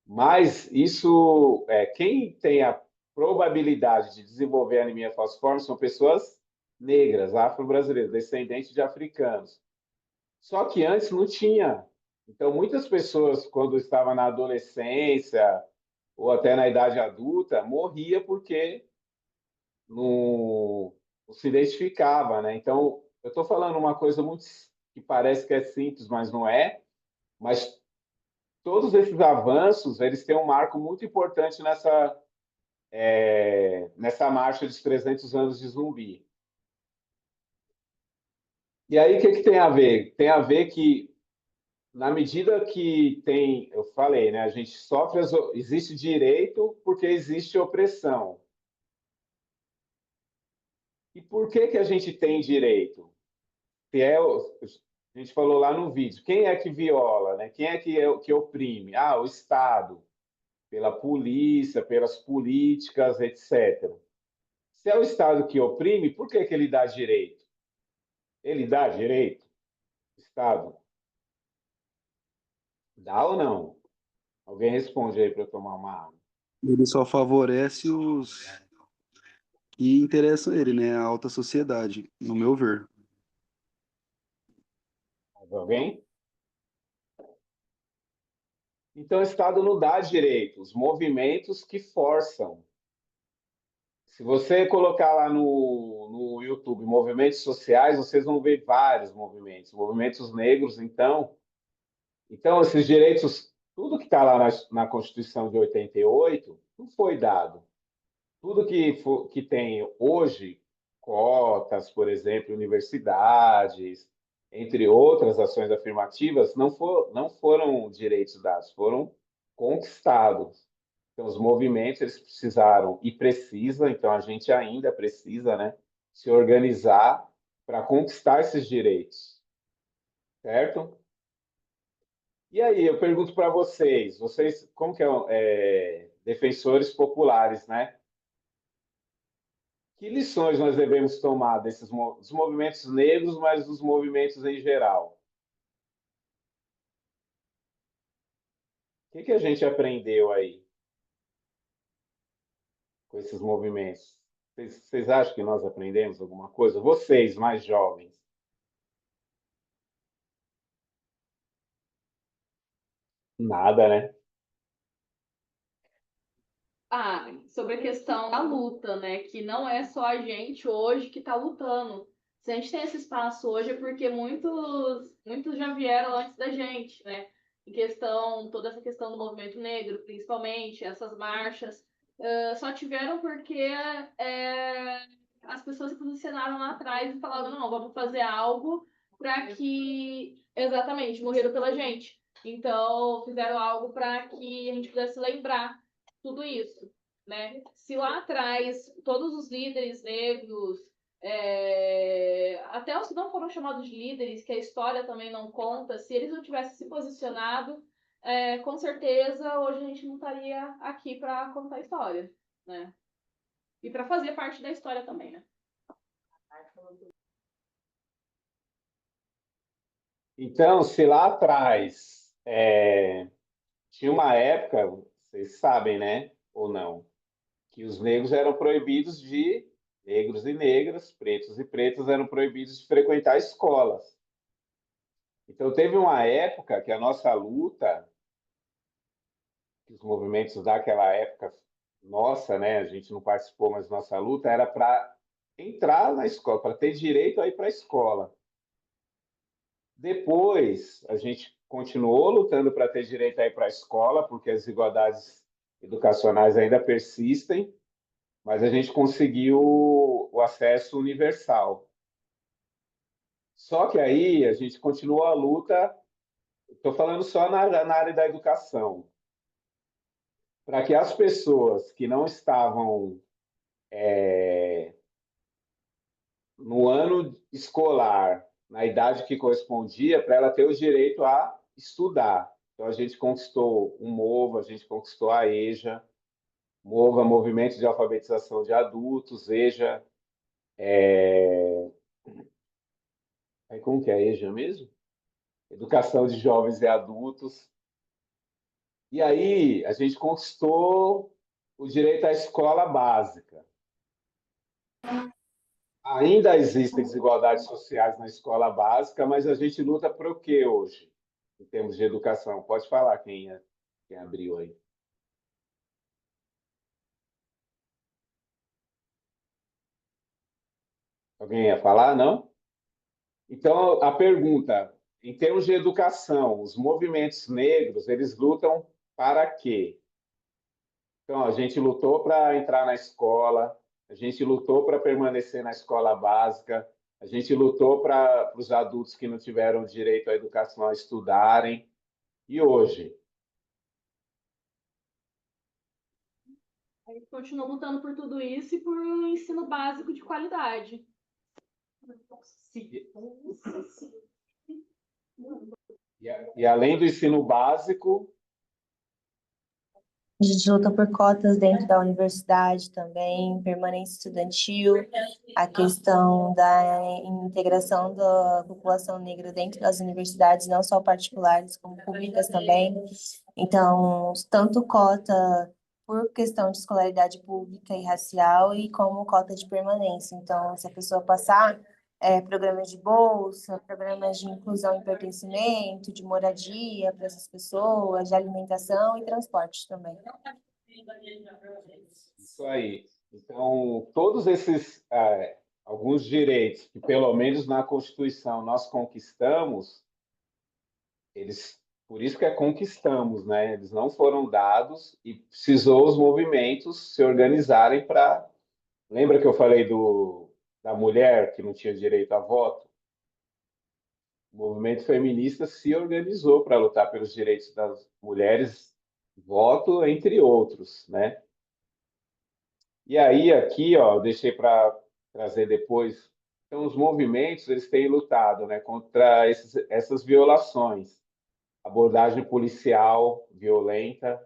Mas isso, quem tem a probabilidade de desenvolver anemia falciforme são pessoas negras, afro-brasileiras, descendentes de africanos. Só que antes não tinha. Então, muitas pessoas, quando estavam na adolescência ou até na idade adulta, morria porque não se identificava, né? Então, eu estou falando uma coisa muito que parece que é simples, mas não é. Mas todos esses avanços, eles têm um marco muito importante nessa marcha dos 300 anos de Zumbi. E aí, o que tem a ver? Tem a ver que, na medida que tem, eu falei, né, a gente sofre, existe direito porque existe opressão. E por que a gente tem direito? A gente falou lá no vídeo, quem é que viola, né? Quem é que oprime? O Estado, pela polícia, pelas políticas, etc. Se é o Estado que oprime, por que ele dá direito? Ele dá direito? Estado? Dá ou não? Alguém responde aí para eu tomar uma água. Ele só favorece os que interessam ele, né? A alta sociedade, no meu ver. Mais alguém? Então, o Estado não dá direito, os movimentos que forçam. Se você colocar lá no YouTube movimentos sociais, vocês vão ver vários movimentos. Movimentos negros, então, esses direitos, tudo que está lá na Constituição de 88, não foi dado. Tudo que tem hoje, cotas, por exemplo, universidades, entre outras ações afirmativas, não foram direitos dados, foram conquistados. Então, os movimentos eles precisaram e precisam, então a gente ainda precisa, né, se organizar para conquistar esses direitos, certo? E aí, eu pergunto para vocês, como que defensores populares, né? Que lições nós devemos tomar dos movimentos negros, mas dos movimentos em geral? O que a gente aprendeu aí com esses movimentos? Vocês acham que nós aprendemos alguma coisa? Vocês, mais jovens. Nada, né? Sobre a questão da luta, né? Que não é só a gente hoje que está lutando. Se a gente tem esse espaço hoje é porque muitos já vieram antes da gente, né? Toda essa questão do movimento negro, principalmente, essas marchas, só tiveram porque as pessoas se posicionaram lá atrás e falaram, não, vamos fazer algo para que... Exatamente, morreram pela gente. Então, fizeram algo para que a gente pudesse lembrar tudo isso, né? Se lá atrás todos os líderes negros, até os que não foram chamados de líderes, que a história também não conta, se eles não tivessem se posicionado, com certeza hoje a gente não estaria aqui para contar a história, né? E para fazer parte da história também, né? Então, se lá atrás tinha uma época, vocês sabem, né? Ou não, que os negros eram proibidos de, negros e negras, pretos e pretas eram proibidos de frequentar escolas. Então, teve uma época que a nossa luta, que os movimentos daquela época, nossa, né? A gente não participou, mas nossa luta era para entrar na escola, para ter direito a ir para a escola. Depois, a gente continuou lutando para ter direito a ir para a escola, porque as desigualdades educacionais ainda persistem, mas a gente conseguiu o acesso universal. Só que aí a gente continuou a luta, estou falando só na área da educação, para que as pessoas que não estavam no ano escolar, na idade que correspondia, para ela ter o direito a estudar. Então, a gente conquistou o MOVA, a gente conquistou a EJA, MOVA, Movimento de Alfabetização de Adultos, EJA. Como que é a EJA mesmo? Educação de Jovens e Adultos. E aí, a gente conquistou o direito à escola básica. Ainda existem desigualdades sociais na escola básica, mas a gente luta por o quê hoje, em termos de educação? Pode falar quem abriu aí. Alguém ia falar, não? Então, a pergunta, em termos de educação, os movimentos negros, eles lutam para quê? Então, a gente lutou para entrar na escola, a gente lutou para permanecer na escola básica, a gente lutou para os adultos que não tiveram direito à educação a estudarem. E hoje? A gente continua lutando por tudo isso e por um ensino básico de qualidade. E além do ensino básico, A gente luta por cotas dentro da universidade também, permanência estudantil, a questão da integração da população negra dentro das universidades, não só particulares, como públicas também. Então, tanto cota por questão de escolaridade pública e racial, e como cota de permanência. Então, se a pessoa passar, programas de bolsa, programas de inclusão e pertencimento, de moradia para essas pessoas, de alimentação e transporte também. isso aí. Então, todos esses, alguns direitos que, pelo menos na Constituição, nós conquistamos, por isso que conquistamos, né? Eles não foram dados e precisou os movimentos se organizarem para... Lembra que eu falei da mulher que não tinha direito a voto? O movimento feminista se organizou para lutar pelos direitos das mulheres, voto, entre outros, né? E aí, aqui, ó, eu deixei para trazer depois. Então, os movimentos, eles têm lutado, né, contra essas violações. Abordagem policial violenta,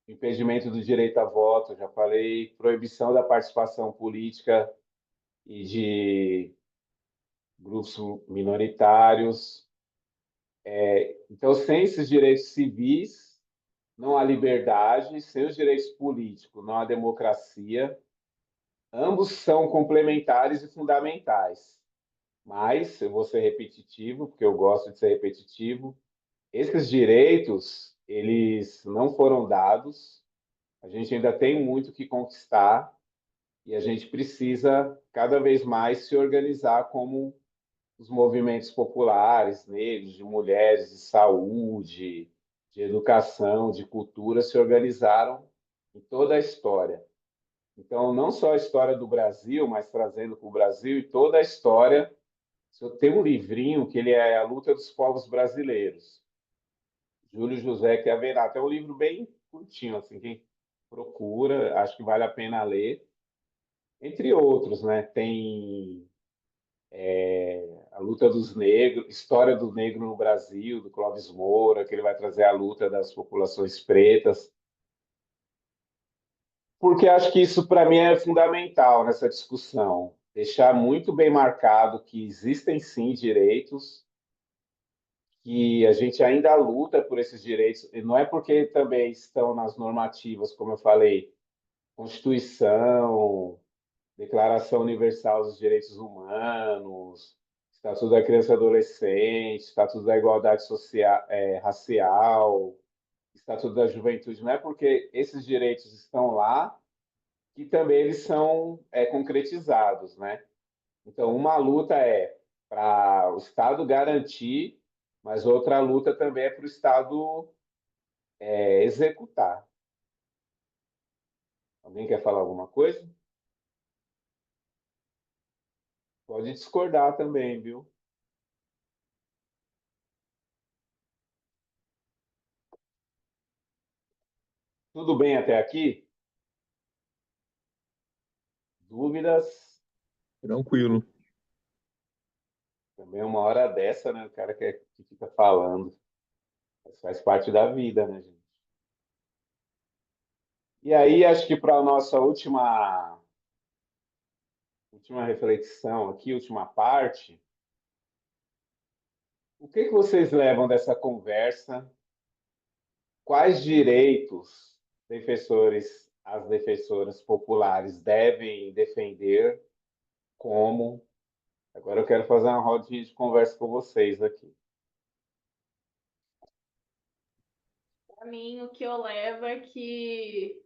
impedimento do direito a voto, já falei, proibição da participação política e de grupos minoritários. Então, sem esses direitos civis, não há liberdade, sem os direitos políticos, não há democracia. ambos são complementares e fundamentais. Mas, eu vou ser repetitivo, porque eu gosto de ser repetitivo, esses direitos, eles não foram dados, a gente ainda tem muito que conquistar e a gente precisa cada vez mais se organizar como os movimentos populares, negros, de mulheres, de saúde, de educação, de cultura se organizaram em toda a história. Então, não só a história do Brasil, mas trazendo para o Brasil e toda a história. Eu tenho um livrinho que ele é A Luta dos Povos Brasileiros. Júlio José Chiaveratti. É um livro bem curtinho, assim, quem procura, acho que vale a pena ler. Entre outros, né? Tem A Luta dos Negros, História do Negro no Brasil, do Clóvis Moura, que ele vai trazer a luta das populações pretas. Porque acho que isso, para mim, é fundamental nessa discussão. Deixar muito bem marcado que existem, sim, direitos, que a gente ainda luta por esses direitos, e não é porque também estão nas normativas, como eu falei, Constituição, Declaração Universal dos Direitos Humanos, Estatuto da Criança e Adolescente, Estatuto da Igualdade Social, Racial, Estatuto da Juventude, não é porque esses direitos estão lá que também eles são concretizados, né? Então, uma luta é para o Estado garantir, mas outra luta também é para o Estado executar. Alguém quer falar alguma coisa? Pode discordar também, viu? Tudo bem até aqui? Dúvidas? Tranquilo. Também uma hora dessa, né? O cara que fica falando. Mas faz parte da vida, né, gente? E aí, acho que para a nossa última reflexão aqui, última parte, o que vocês levam dessa conversa? Quais direitos as defensoras populares devem defender? Como? Agora eu quero fazer uma rodinha de conversa com vocês aqui. Para mim, o que eu levo é que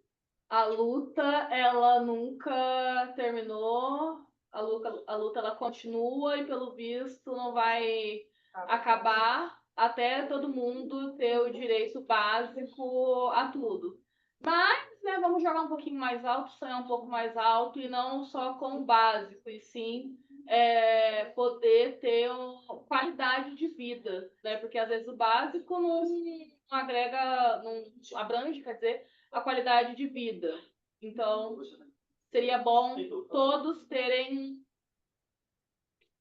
a luta, ela nunca terminou, a luta ela continua e, pelo visto, não vai acabar até todo mundo ter o direito básico a tudo. Mas, né, vamos jogar um pouquinho mais alto, sonhar um pouco mais alto e não só com o básico, e sim poder ter uma qualidade de vida, né? Porque às vezes o básico não agrega, não abrange, quer dizer, a qualidade de vida. Então, seria bom todos terem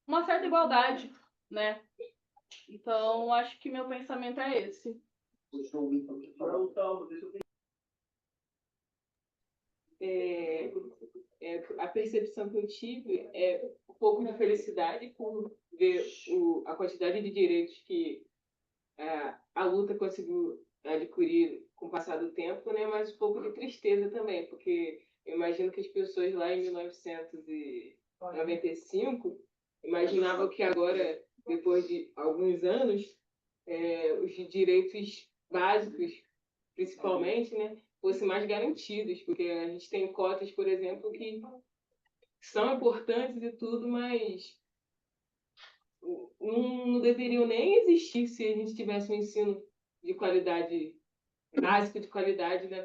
uma certa igualdade, né? Então, acho que meu pensamento é esse. A percepção que eu tive é um pouco de felicidade por ver a quantidade de direitos que a luta conseguiu adquirir com o passar do tempo, né? Mas um pouco de tristeza também, porque eu imagino que as pessoas lá em 1995 imaginavam que agora, depois de alguns anos, os direitos básicos, principalmente, né, fossem mais garantidos, porque a gente tem cotas, por exemplo, que são importantes e tudo, mas não deveriam nem existir se a gente tivesse um ensino de qualidade, básico de qualidade, né,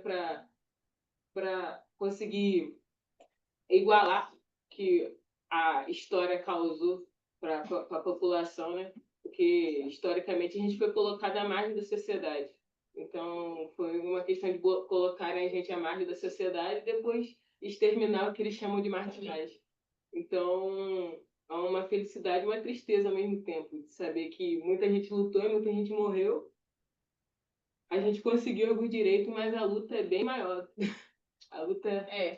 para conseguir igualar que a história causou para a população, né? Porque historicamente a gente foi colocado à margem da sociedade. Então foi uma questão de colocar a gente à margem da sociedade e depois exterminar o que eles chamam de marginais. Então há uma felicidade e uma tristeza ao mesmo tempo, de saber que muita gente lutou e muita gente morreu. A gente conseguiu algum direito, mas a luta é bem maior. A luta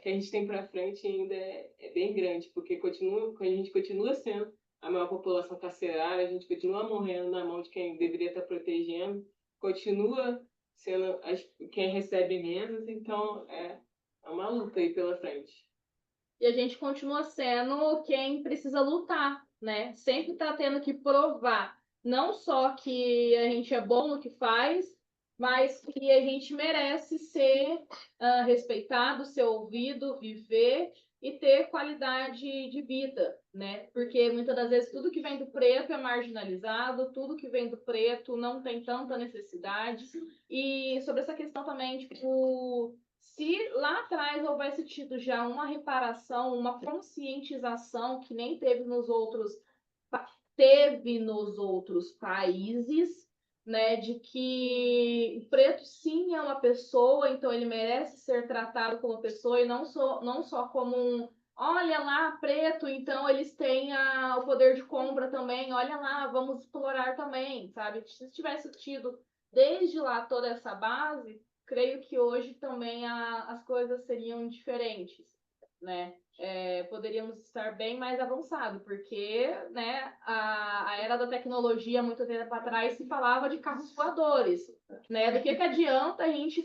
que a gente tem para frente ainda é bem grande, porque a gente continua sendo a maior população carcerária, a gente continua morrendo na mão de quem deveria estar protegendo, continua sendo quem recebe menos, então é uma luta aí pela frente. e a gente continua sendo quem precisa lutar, né? Sempre tá tendo que provar, não só que a gente é bom no que faz, mas que a gente merece ser respeitado, ser ouvido, viver e ter qualidade de vida, né? Porque muitas das vezes tudo que vem do preto é marginalizado, tudo que vem do preto não tem tanta necessidade. E sobre essa questão também, tipo, se lá atrás houvesse tido já uma reparação, uma conscientização que nem teve nos outros países, né, de que o preto sim é uma pessoa, então ele merece ser tratado como pessoa e não só como um, olha lá, preto, então eles têm o poder de compra também, olha lá, vamos explorar também, sabe? Se tivesse tido desde lá toda essa base, creio que hoje também as coisas seriam diferentes, né? Poderíamos estar bem mais avançados, porque, né, a era da tecnologia, muito tempo atrás, se falava de carros voadores, né? Do que adianta a gente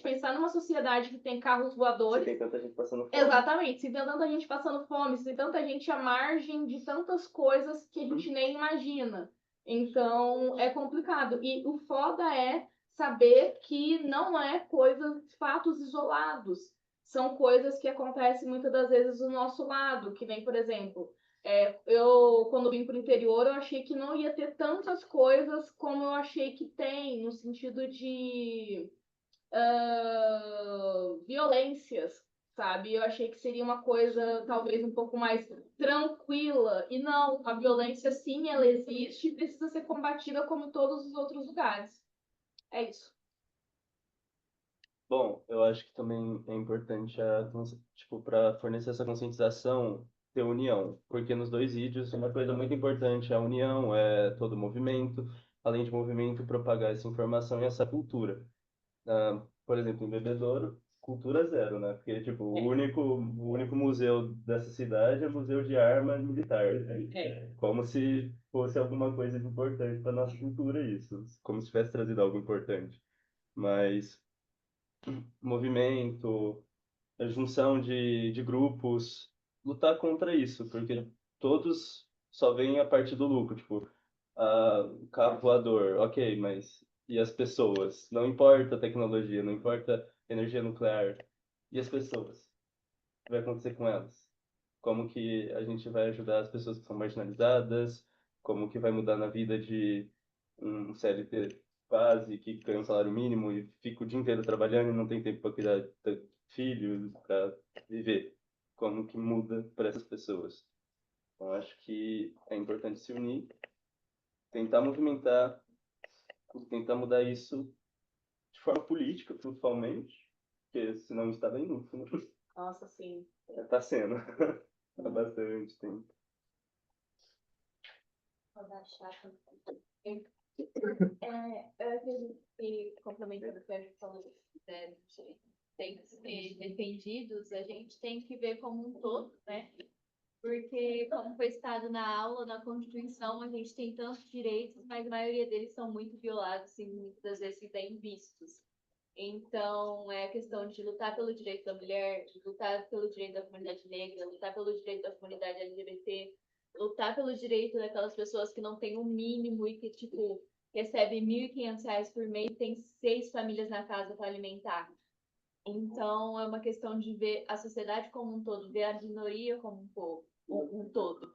pensar numa sociedade que tem carros voadores? Se tem tanta gente passando fome. Exatamente, se tem tanta gente passando fome, se tem tanta gente à margem de tantas coisas que a gente nem imagina. Então, é complicado. E o foda é saber que não é fatos isolados. São coisas que acontecem muitas das vezes do nosso lado, que nem, por exemplo, eu, quando vim para o interior, eu achei que não ia ter tantas coisas como eu achei que tem, no sentido de violências, sabe? Eu achei que seria uma coisa talvez um pouco mais tranquila, e não, a violência sim, ela existe e precisa ser combatida como em todos os outros lugares. É isso. Bom, eu acho que também é importante, tipo, para fornecer essa conscientização, ter união. Porque nos dois vídeos, uma coisa muito importante é a união, é todo o movimento, além de movimento, propagar essa informação e essa cultura. Por exemplo, em Bebedouro, cultura zero, né? Porque, tipo, o único museu dessa cidade é o Museu de Arma Militar. Como se fosse alguma coisa de importante para nossa cultura isso. Como se tivesse trazido algo importante. Mas movimento, a junção de grupos, lutar contra isso, porque todos só vêm a partir do lucro, tipo, o carro voador, ok, mas e as pessoas? Não importa a tecnologia, não importa a energia nuclear, e as pessoas? O que vai acontecer com elas? Como que a gente vai ajudar as pessoas que são marginalizadas? Como que vai mudar na vida de um CLT base que ganha um salário mínimo e fica o dia inteiro trabalhando e não tem tempo para cuidar de filhos, para viver? Como que muda para essas pessoas? Então, acho que é importante se unir, tentar movimentar, tentar mudar isso de forma política, principalmente, porque senão está bem inútil, né? Nossa, sim. Está sendo. Há bastante tempo. Eu acredito que, complementando o que a gente falou, tem que ser defendidos, a gente tem que ver como um todo, né? Porque, como foi citado na aula, na Constituição, a gente tem tantos direitos, mas a maioria deles são muito violados e muitas vezes bem vistos. Então, é a questão de lutar pelo direito da mulher, de lutar pelo direito da comunidade negra, lutar pelo direito da comunidade LGBT, lutar pelo direito daquelas pessoas que não têm um mínimo e que, tipo, recebem R$ 1.500 por mês e tem 6 famílias na casa para alimentar. Então, é uma questão de ver a sociedade como um todo, ver a minoria como um povo, um todo.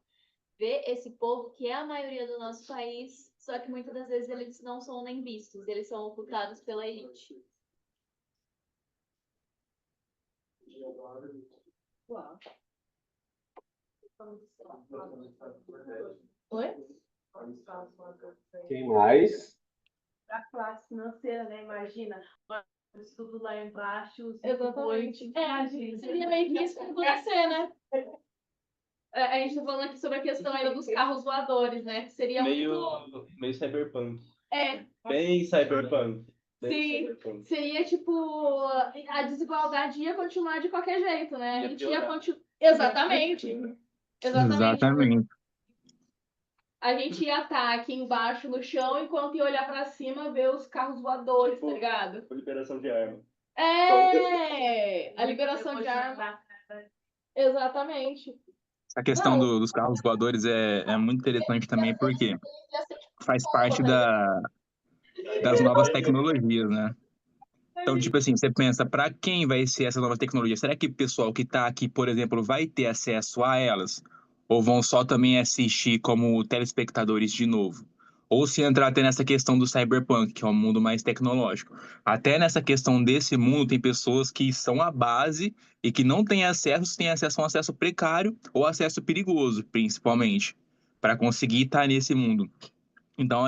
Ver esse povo que é a maioria do nosso país, só que muitas das vezes eles não são nem vistos, eles são ocultados pela elite. Uau. Oi? Quem mais? A classe financeira, né? Imagina, tudo lá embaixo. Exatamente. Seria meio que isso que acontecer, né? A gente tá falando aqui sobre a questão ainda dos carros voadores, né? Que seria meio cyberpunk. Bem cyberpunk. Sim, seria tipo, a desigualdade ia continuar de qualquer jeito, né? A gente ia continuar. Exatamente. A gente ia estar aqui embaixo no chão enquanto ia olhar pra cima ver os carros voadores, tá ligado? Liberação de arma. A liberação de arma. Exatamente. A questão Não. dos carros voadores é muito interessante também, porque faz parte das novas tecnologias, né? Então, tipo assim, você pensa, para quem vai ser essa nova tecnologia? Será que o pessoal que está aqui, por exemplo, vai ter acesso a elas? Ou vão só também assistir como telespectadores de novo? Ou se entrar até nessa questão do cyberpunk, que é um mundo mais tecnológico. Até nessa questão desse mundo, tem pessoas que são a base e que não têm acesso a um acesso precário ou acesso perigoso, principalmente, para conseguir estar nesse mundo. Então,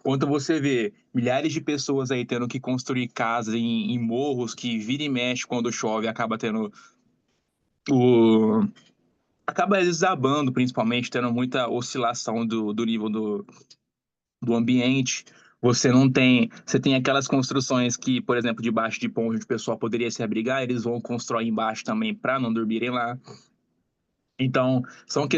quando você vê milhares de pessoas aí tendo que construir casas em morros que vira e mexe quando chove, o, acaba desabando, principalmente, tendo muita oscilação do nível do ambiente. Você tem aquelas construções que, por exemplo, debaixo de ponte onde o pessoal poderia se abrigar, eles vão construir embaixo também para não dormirem lá. Então, são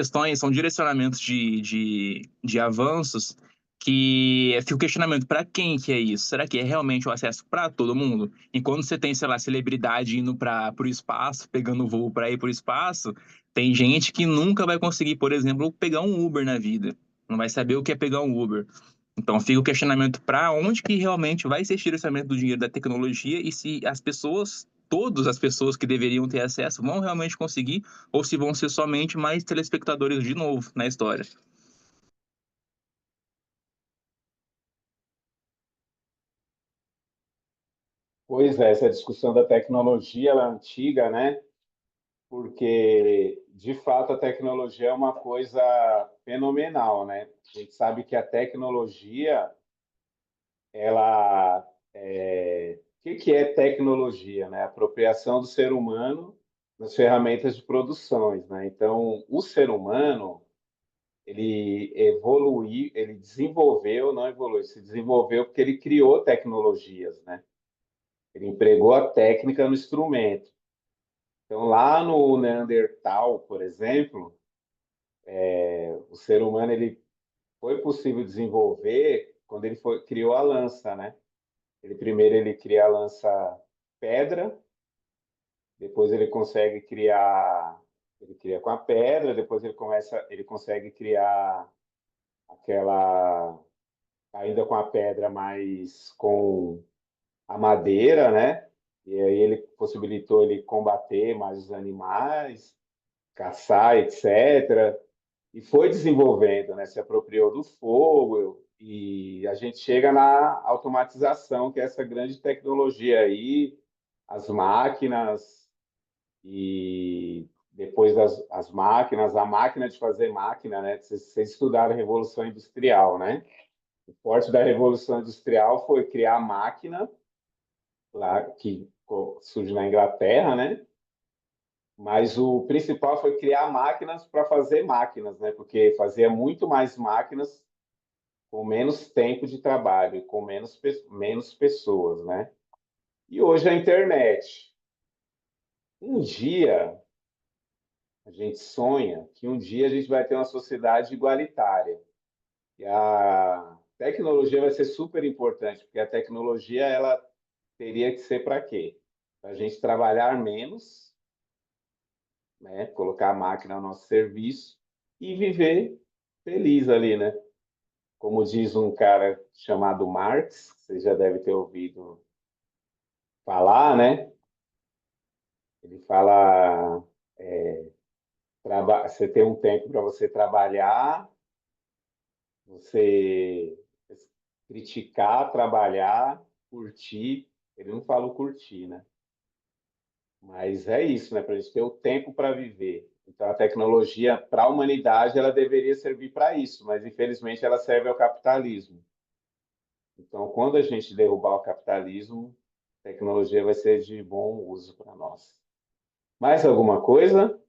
direcionamentos de avanços que fica o questionamento, para quem que é isso? Será que é realmente o acesso para todo mundo? Enquanto você tem, sei lá, celebridade indo para o espaço, pegando voo para ir para o espaço, tem gente que nunca vai conseguir, por exemplo, pegar um Uber na vida. Não vai saber o que é pegar um Uber. Então, fica o questionamento para onde que realmente vai ser esse direcionamento do dinheiro da tecnologia e se as pessoas, todas as pessoas que deveriam ter acesso, vão realmente conseguir ou se vão ser somente mais telespectadores de novo na história. Pois é, essa discussão da tecnologia, ela é antiga, né? Porque, de fato, a tecnologia é uma coisa fenomenal, né? A gente sabe que a tecnologia, ela o que é tecnologia, né? Apropriação do ser humano nas ferramentas de produções, né? Então, o ser humano, ele evoluiu, ele desenvolveu, não evoluiu, se desenvolveu porque ele criou tecnologias, né? Ele empregou a técnica no instrumento. Então, lá no Neandertal, por exemplo, o ser humano ele foi possível desenvolver quando criou a lança, né? Primeiro ele cria a lança pedra, depois ele cria com a pedra, depois ele consegue criar aquela ainda com a pedra, mas com a madeira, né? E aí ele possibilitou ele combater mais os animais, caçar, etc. E foi desenvolvendo, né? Se apropriou do fogo e a gente chega na automatização, que é essa grande tecnologia aí, as máquinas e depois as máquinas, a máquina de fazer máquina, né? Vocês estudaram a Revolução Industrial, né? O forte da Revolução Industrial foi criar a máquina, lá que surge na Inglaterra, né? Mas o principal foi criar máquinas para fazer máquinas, né? Porque fazia muito mais máquinas com menos tempo de trabalho, com menos pessoas, né? E hoje a internet. Um dia, a gente sonha que um dia a gente vai ter uma sociedade igualitária. E a tecnologia vai ser super importante, porque a tecnologia ela teria que ser para quê? Para a gente trabalhar menos, né? Colocar a máquina ao nosso serviço e viver feliz ali, né? Como diz um cara chamado Marx, você já deve ter ouvido falar, né? Ele fala, você tem um tempo para você trabalhar, você criticar, trabalhar, curtir. Ele não fala o curtir, né? Mas é isso, né? Para a gente ter o tempo para viver. Então, a tecnologia, para a humanidade, ela deveria servir para isso, mas infelizmente ela serve ao capitalismo. Então, quando a gente derrubar o capitalismo, a tecnologia vai ser de bom uso para nós. Mais alguma coisa?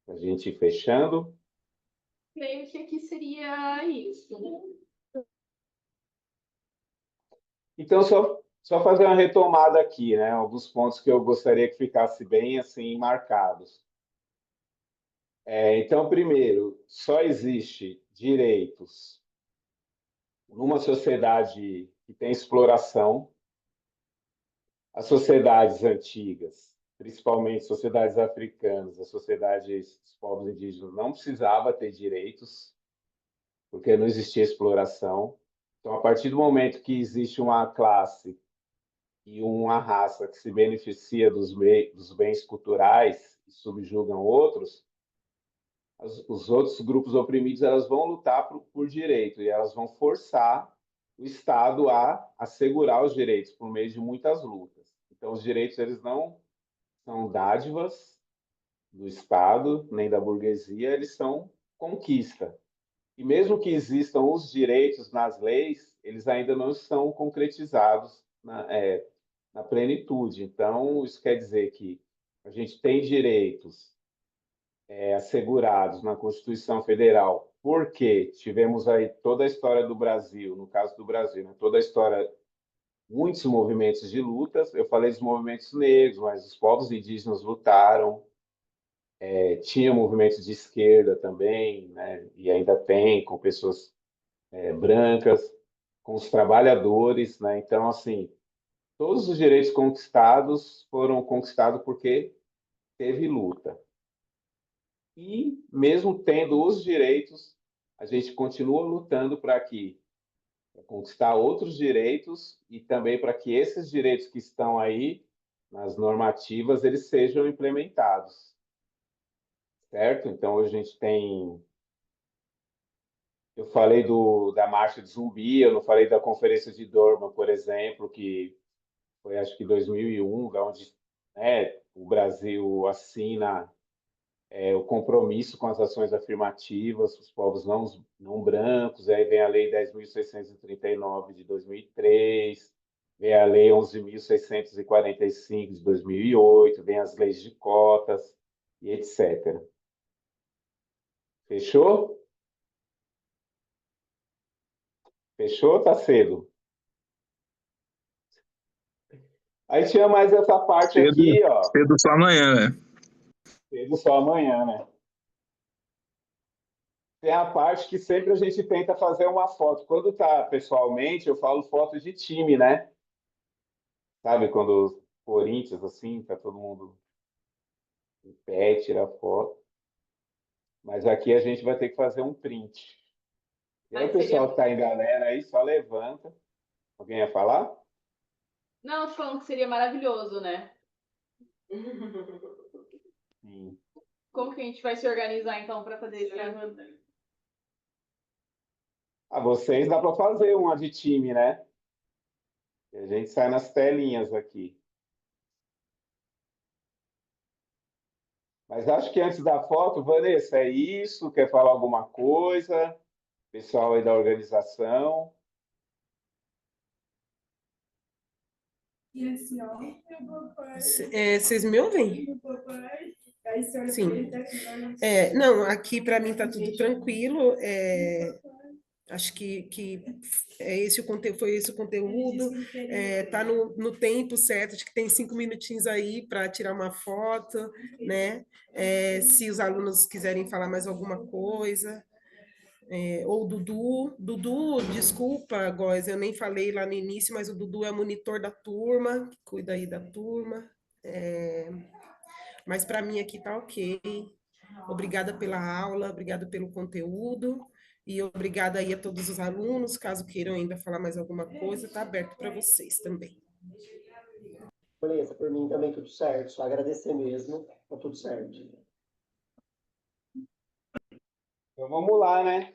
A gente ir fechando. Creio que aqui seria isso. Então, só fazer uma retomada aqui, né? Alguns pontos que eu gostaria que ficasse bem assim marcados. Então, primeiro, só existe direitos numa sociedade que tem exploração. As sociedades antigas, principalmente sociedades africanas, as sociedades dos povos indígenas, não precisava ter direitos, porque não existia exploração. Então, a partir do momento que existe uma classe e uma raça que se beneficia dos bens culturais e subjugam outros, os outros grupos oprimidos elas vão lutar por direito e elas vão forçar o Estado a assegurar os direitos por meio de muitas lutas. Então, os direitos eles não são dádivas do Estado nem da burguesia, eles são conquista. E mesmo que existam os direitos nas leis, eles ainda não estão concretizados na plenitude. Então, isso quer dizer que a gente tem direitos assegurados na Constituição Federal, porque tivemos aí toda a história do Brasil, no caso do Brasil, né? Toda a história, muitos movimentos de lutas. Eu falei dos movimentos negros, mas os povos indígenas lutaram. Tinha movimentos de esquerda também, né? E ainda tem, com pessoas brancas, com os trabalhadores, né? Então, assim, todos os direitos conquistados foram conquistados porque teve luta. E, mesmo tendo os direitos, a gente continua lutando para conquistar outros direitos e também para que esses direitos que estão aí nas normativas eles sejam implementados, certo? Então, hoje a gente tem... Eu falei da Marcha de Zumbi, eu não falei da Conferência de Durban, por exemplo, que foi, acho que, 2001, onde, né, o Brasil assina o compromisso com as ações afirmativas, os povos não brancos, aí vem a Lei 10.639 de 2003, vem a Lei 11.645 de 2008, vem as leis de cotas e etc. Fechou? Fechou? Tá cedo. Aí tinha mais essa parte aqui, ó. Cedo só amanhã, né? Cedo só amanhã, né? Tem a parte que sempre a gente tenta fazer uma foto. Quando tá pessoalmente, eu falo foto de time, né? Sabe, quando Corinthians, assim, tá todo mundo em pé, tira foto. Mas aqui a gente vai ter que fazer um print. E aí o pessoal que tá em galera aí, só levanta. Alguém ia falar? Não, tô falando que seria maravilhoso, né? Sim. Como que a gente vai se organizar, então, para fazer isso? Vocês dá para fazer uma de time, né? E a gente sai nas telinhas aqui. Mas acho que antes da foto, Vanessa, é isso? Quer falar alguma coisa? Pessoal aí da organização. Vocês me ouvem? Sim. Não, aqui para mim está tudo tranquilo. Acho que foi esse o conteúdo. Tá no tempo certo, acho que tem 5 minutinhos aí para tirar uma foto, né? Se os alunos quiserem falar mais alguma coisa. Ou Dudu, desculpa, Góis, eu nem falei lá no início, mas o Dudu é monitor da turma, que cuida aí da turma. Mas para mim aqui tá ok. Obrigada pela aula, obrigada pelo conteúdo e obrigada aí a todos os alunos. Caso queiram ainda falar mais alguma coisa, tá aberto para vocês também. Beleza, por mim também tudo certo. Só agradecer mesmo, tá tudo certo. Então vamos lá, né?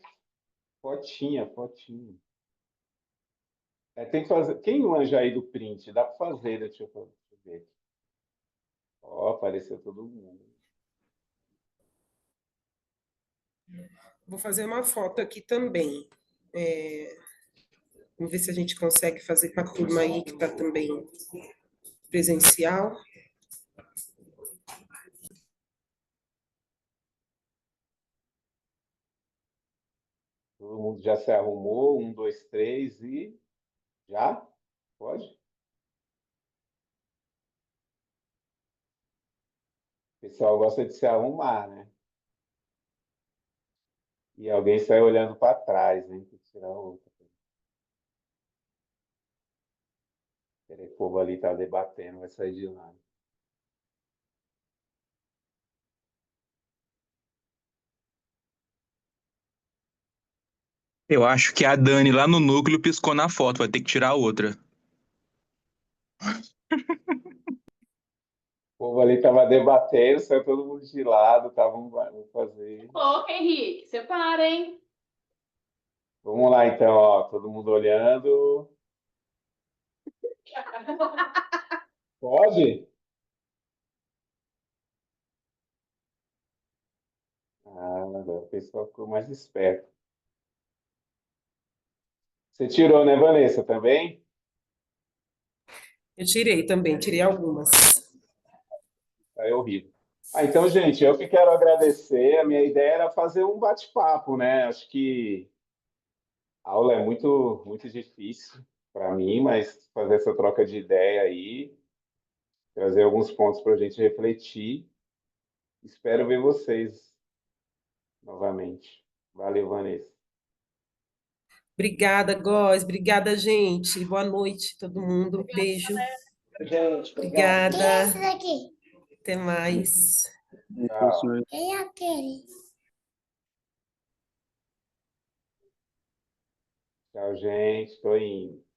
Fotinha. Tem que fazer. Quem manja aí do print? Dá para fazer, deixa eu ver. Ó, apareceu todo mundo. Vou fazer uma foto aqui também. Vamos ver se a gente consegue fazer com a turma aí que está também presencial. Todo mundo já se arrumou, 1, 2, 3 e já? Pode? O pessoal gosta de se arrumar, né? E alguém sai olhando para trás, hein? Tem que tirar outra. O povo ali está debatendo, vai sair de lá. Eu acho que a Dani lá no núcleo piscou na foto, vai ter que tirar outra. O povo ali estava debatendo, saiu todo mundo de lado, vamos fazer. Ô, Henrique, separa, hein? Vamos lá, então, ó, todo mundo olhando. Pode? Ah, agora o pessoal ficou mais esperto. Você tirou, né, Vanessa, também? Eu tirei também, tirei algumas. É horrível. Então, gente, eu que quero agradecer. A minha ideia era fazer um bate-papo, né? Acho que a aula é muito difícil para mim, mas fazer essa troca de ideia aí, trazer alguns pontos para a gente refletir. Espero ver vocês novamente. Valeu, Vanessa. Obrigada, Góes. Obrigada, gente. Boa noite, todo mundo. Beijo. Gente, Obrigada. Quem é esse daqui? Até mais. Tchau. Quem é aquele? Tchau, gente. Estou indo.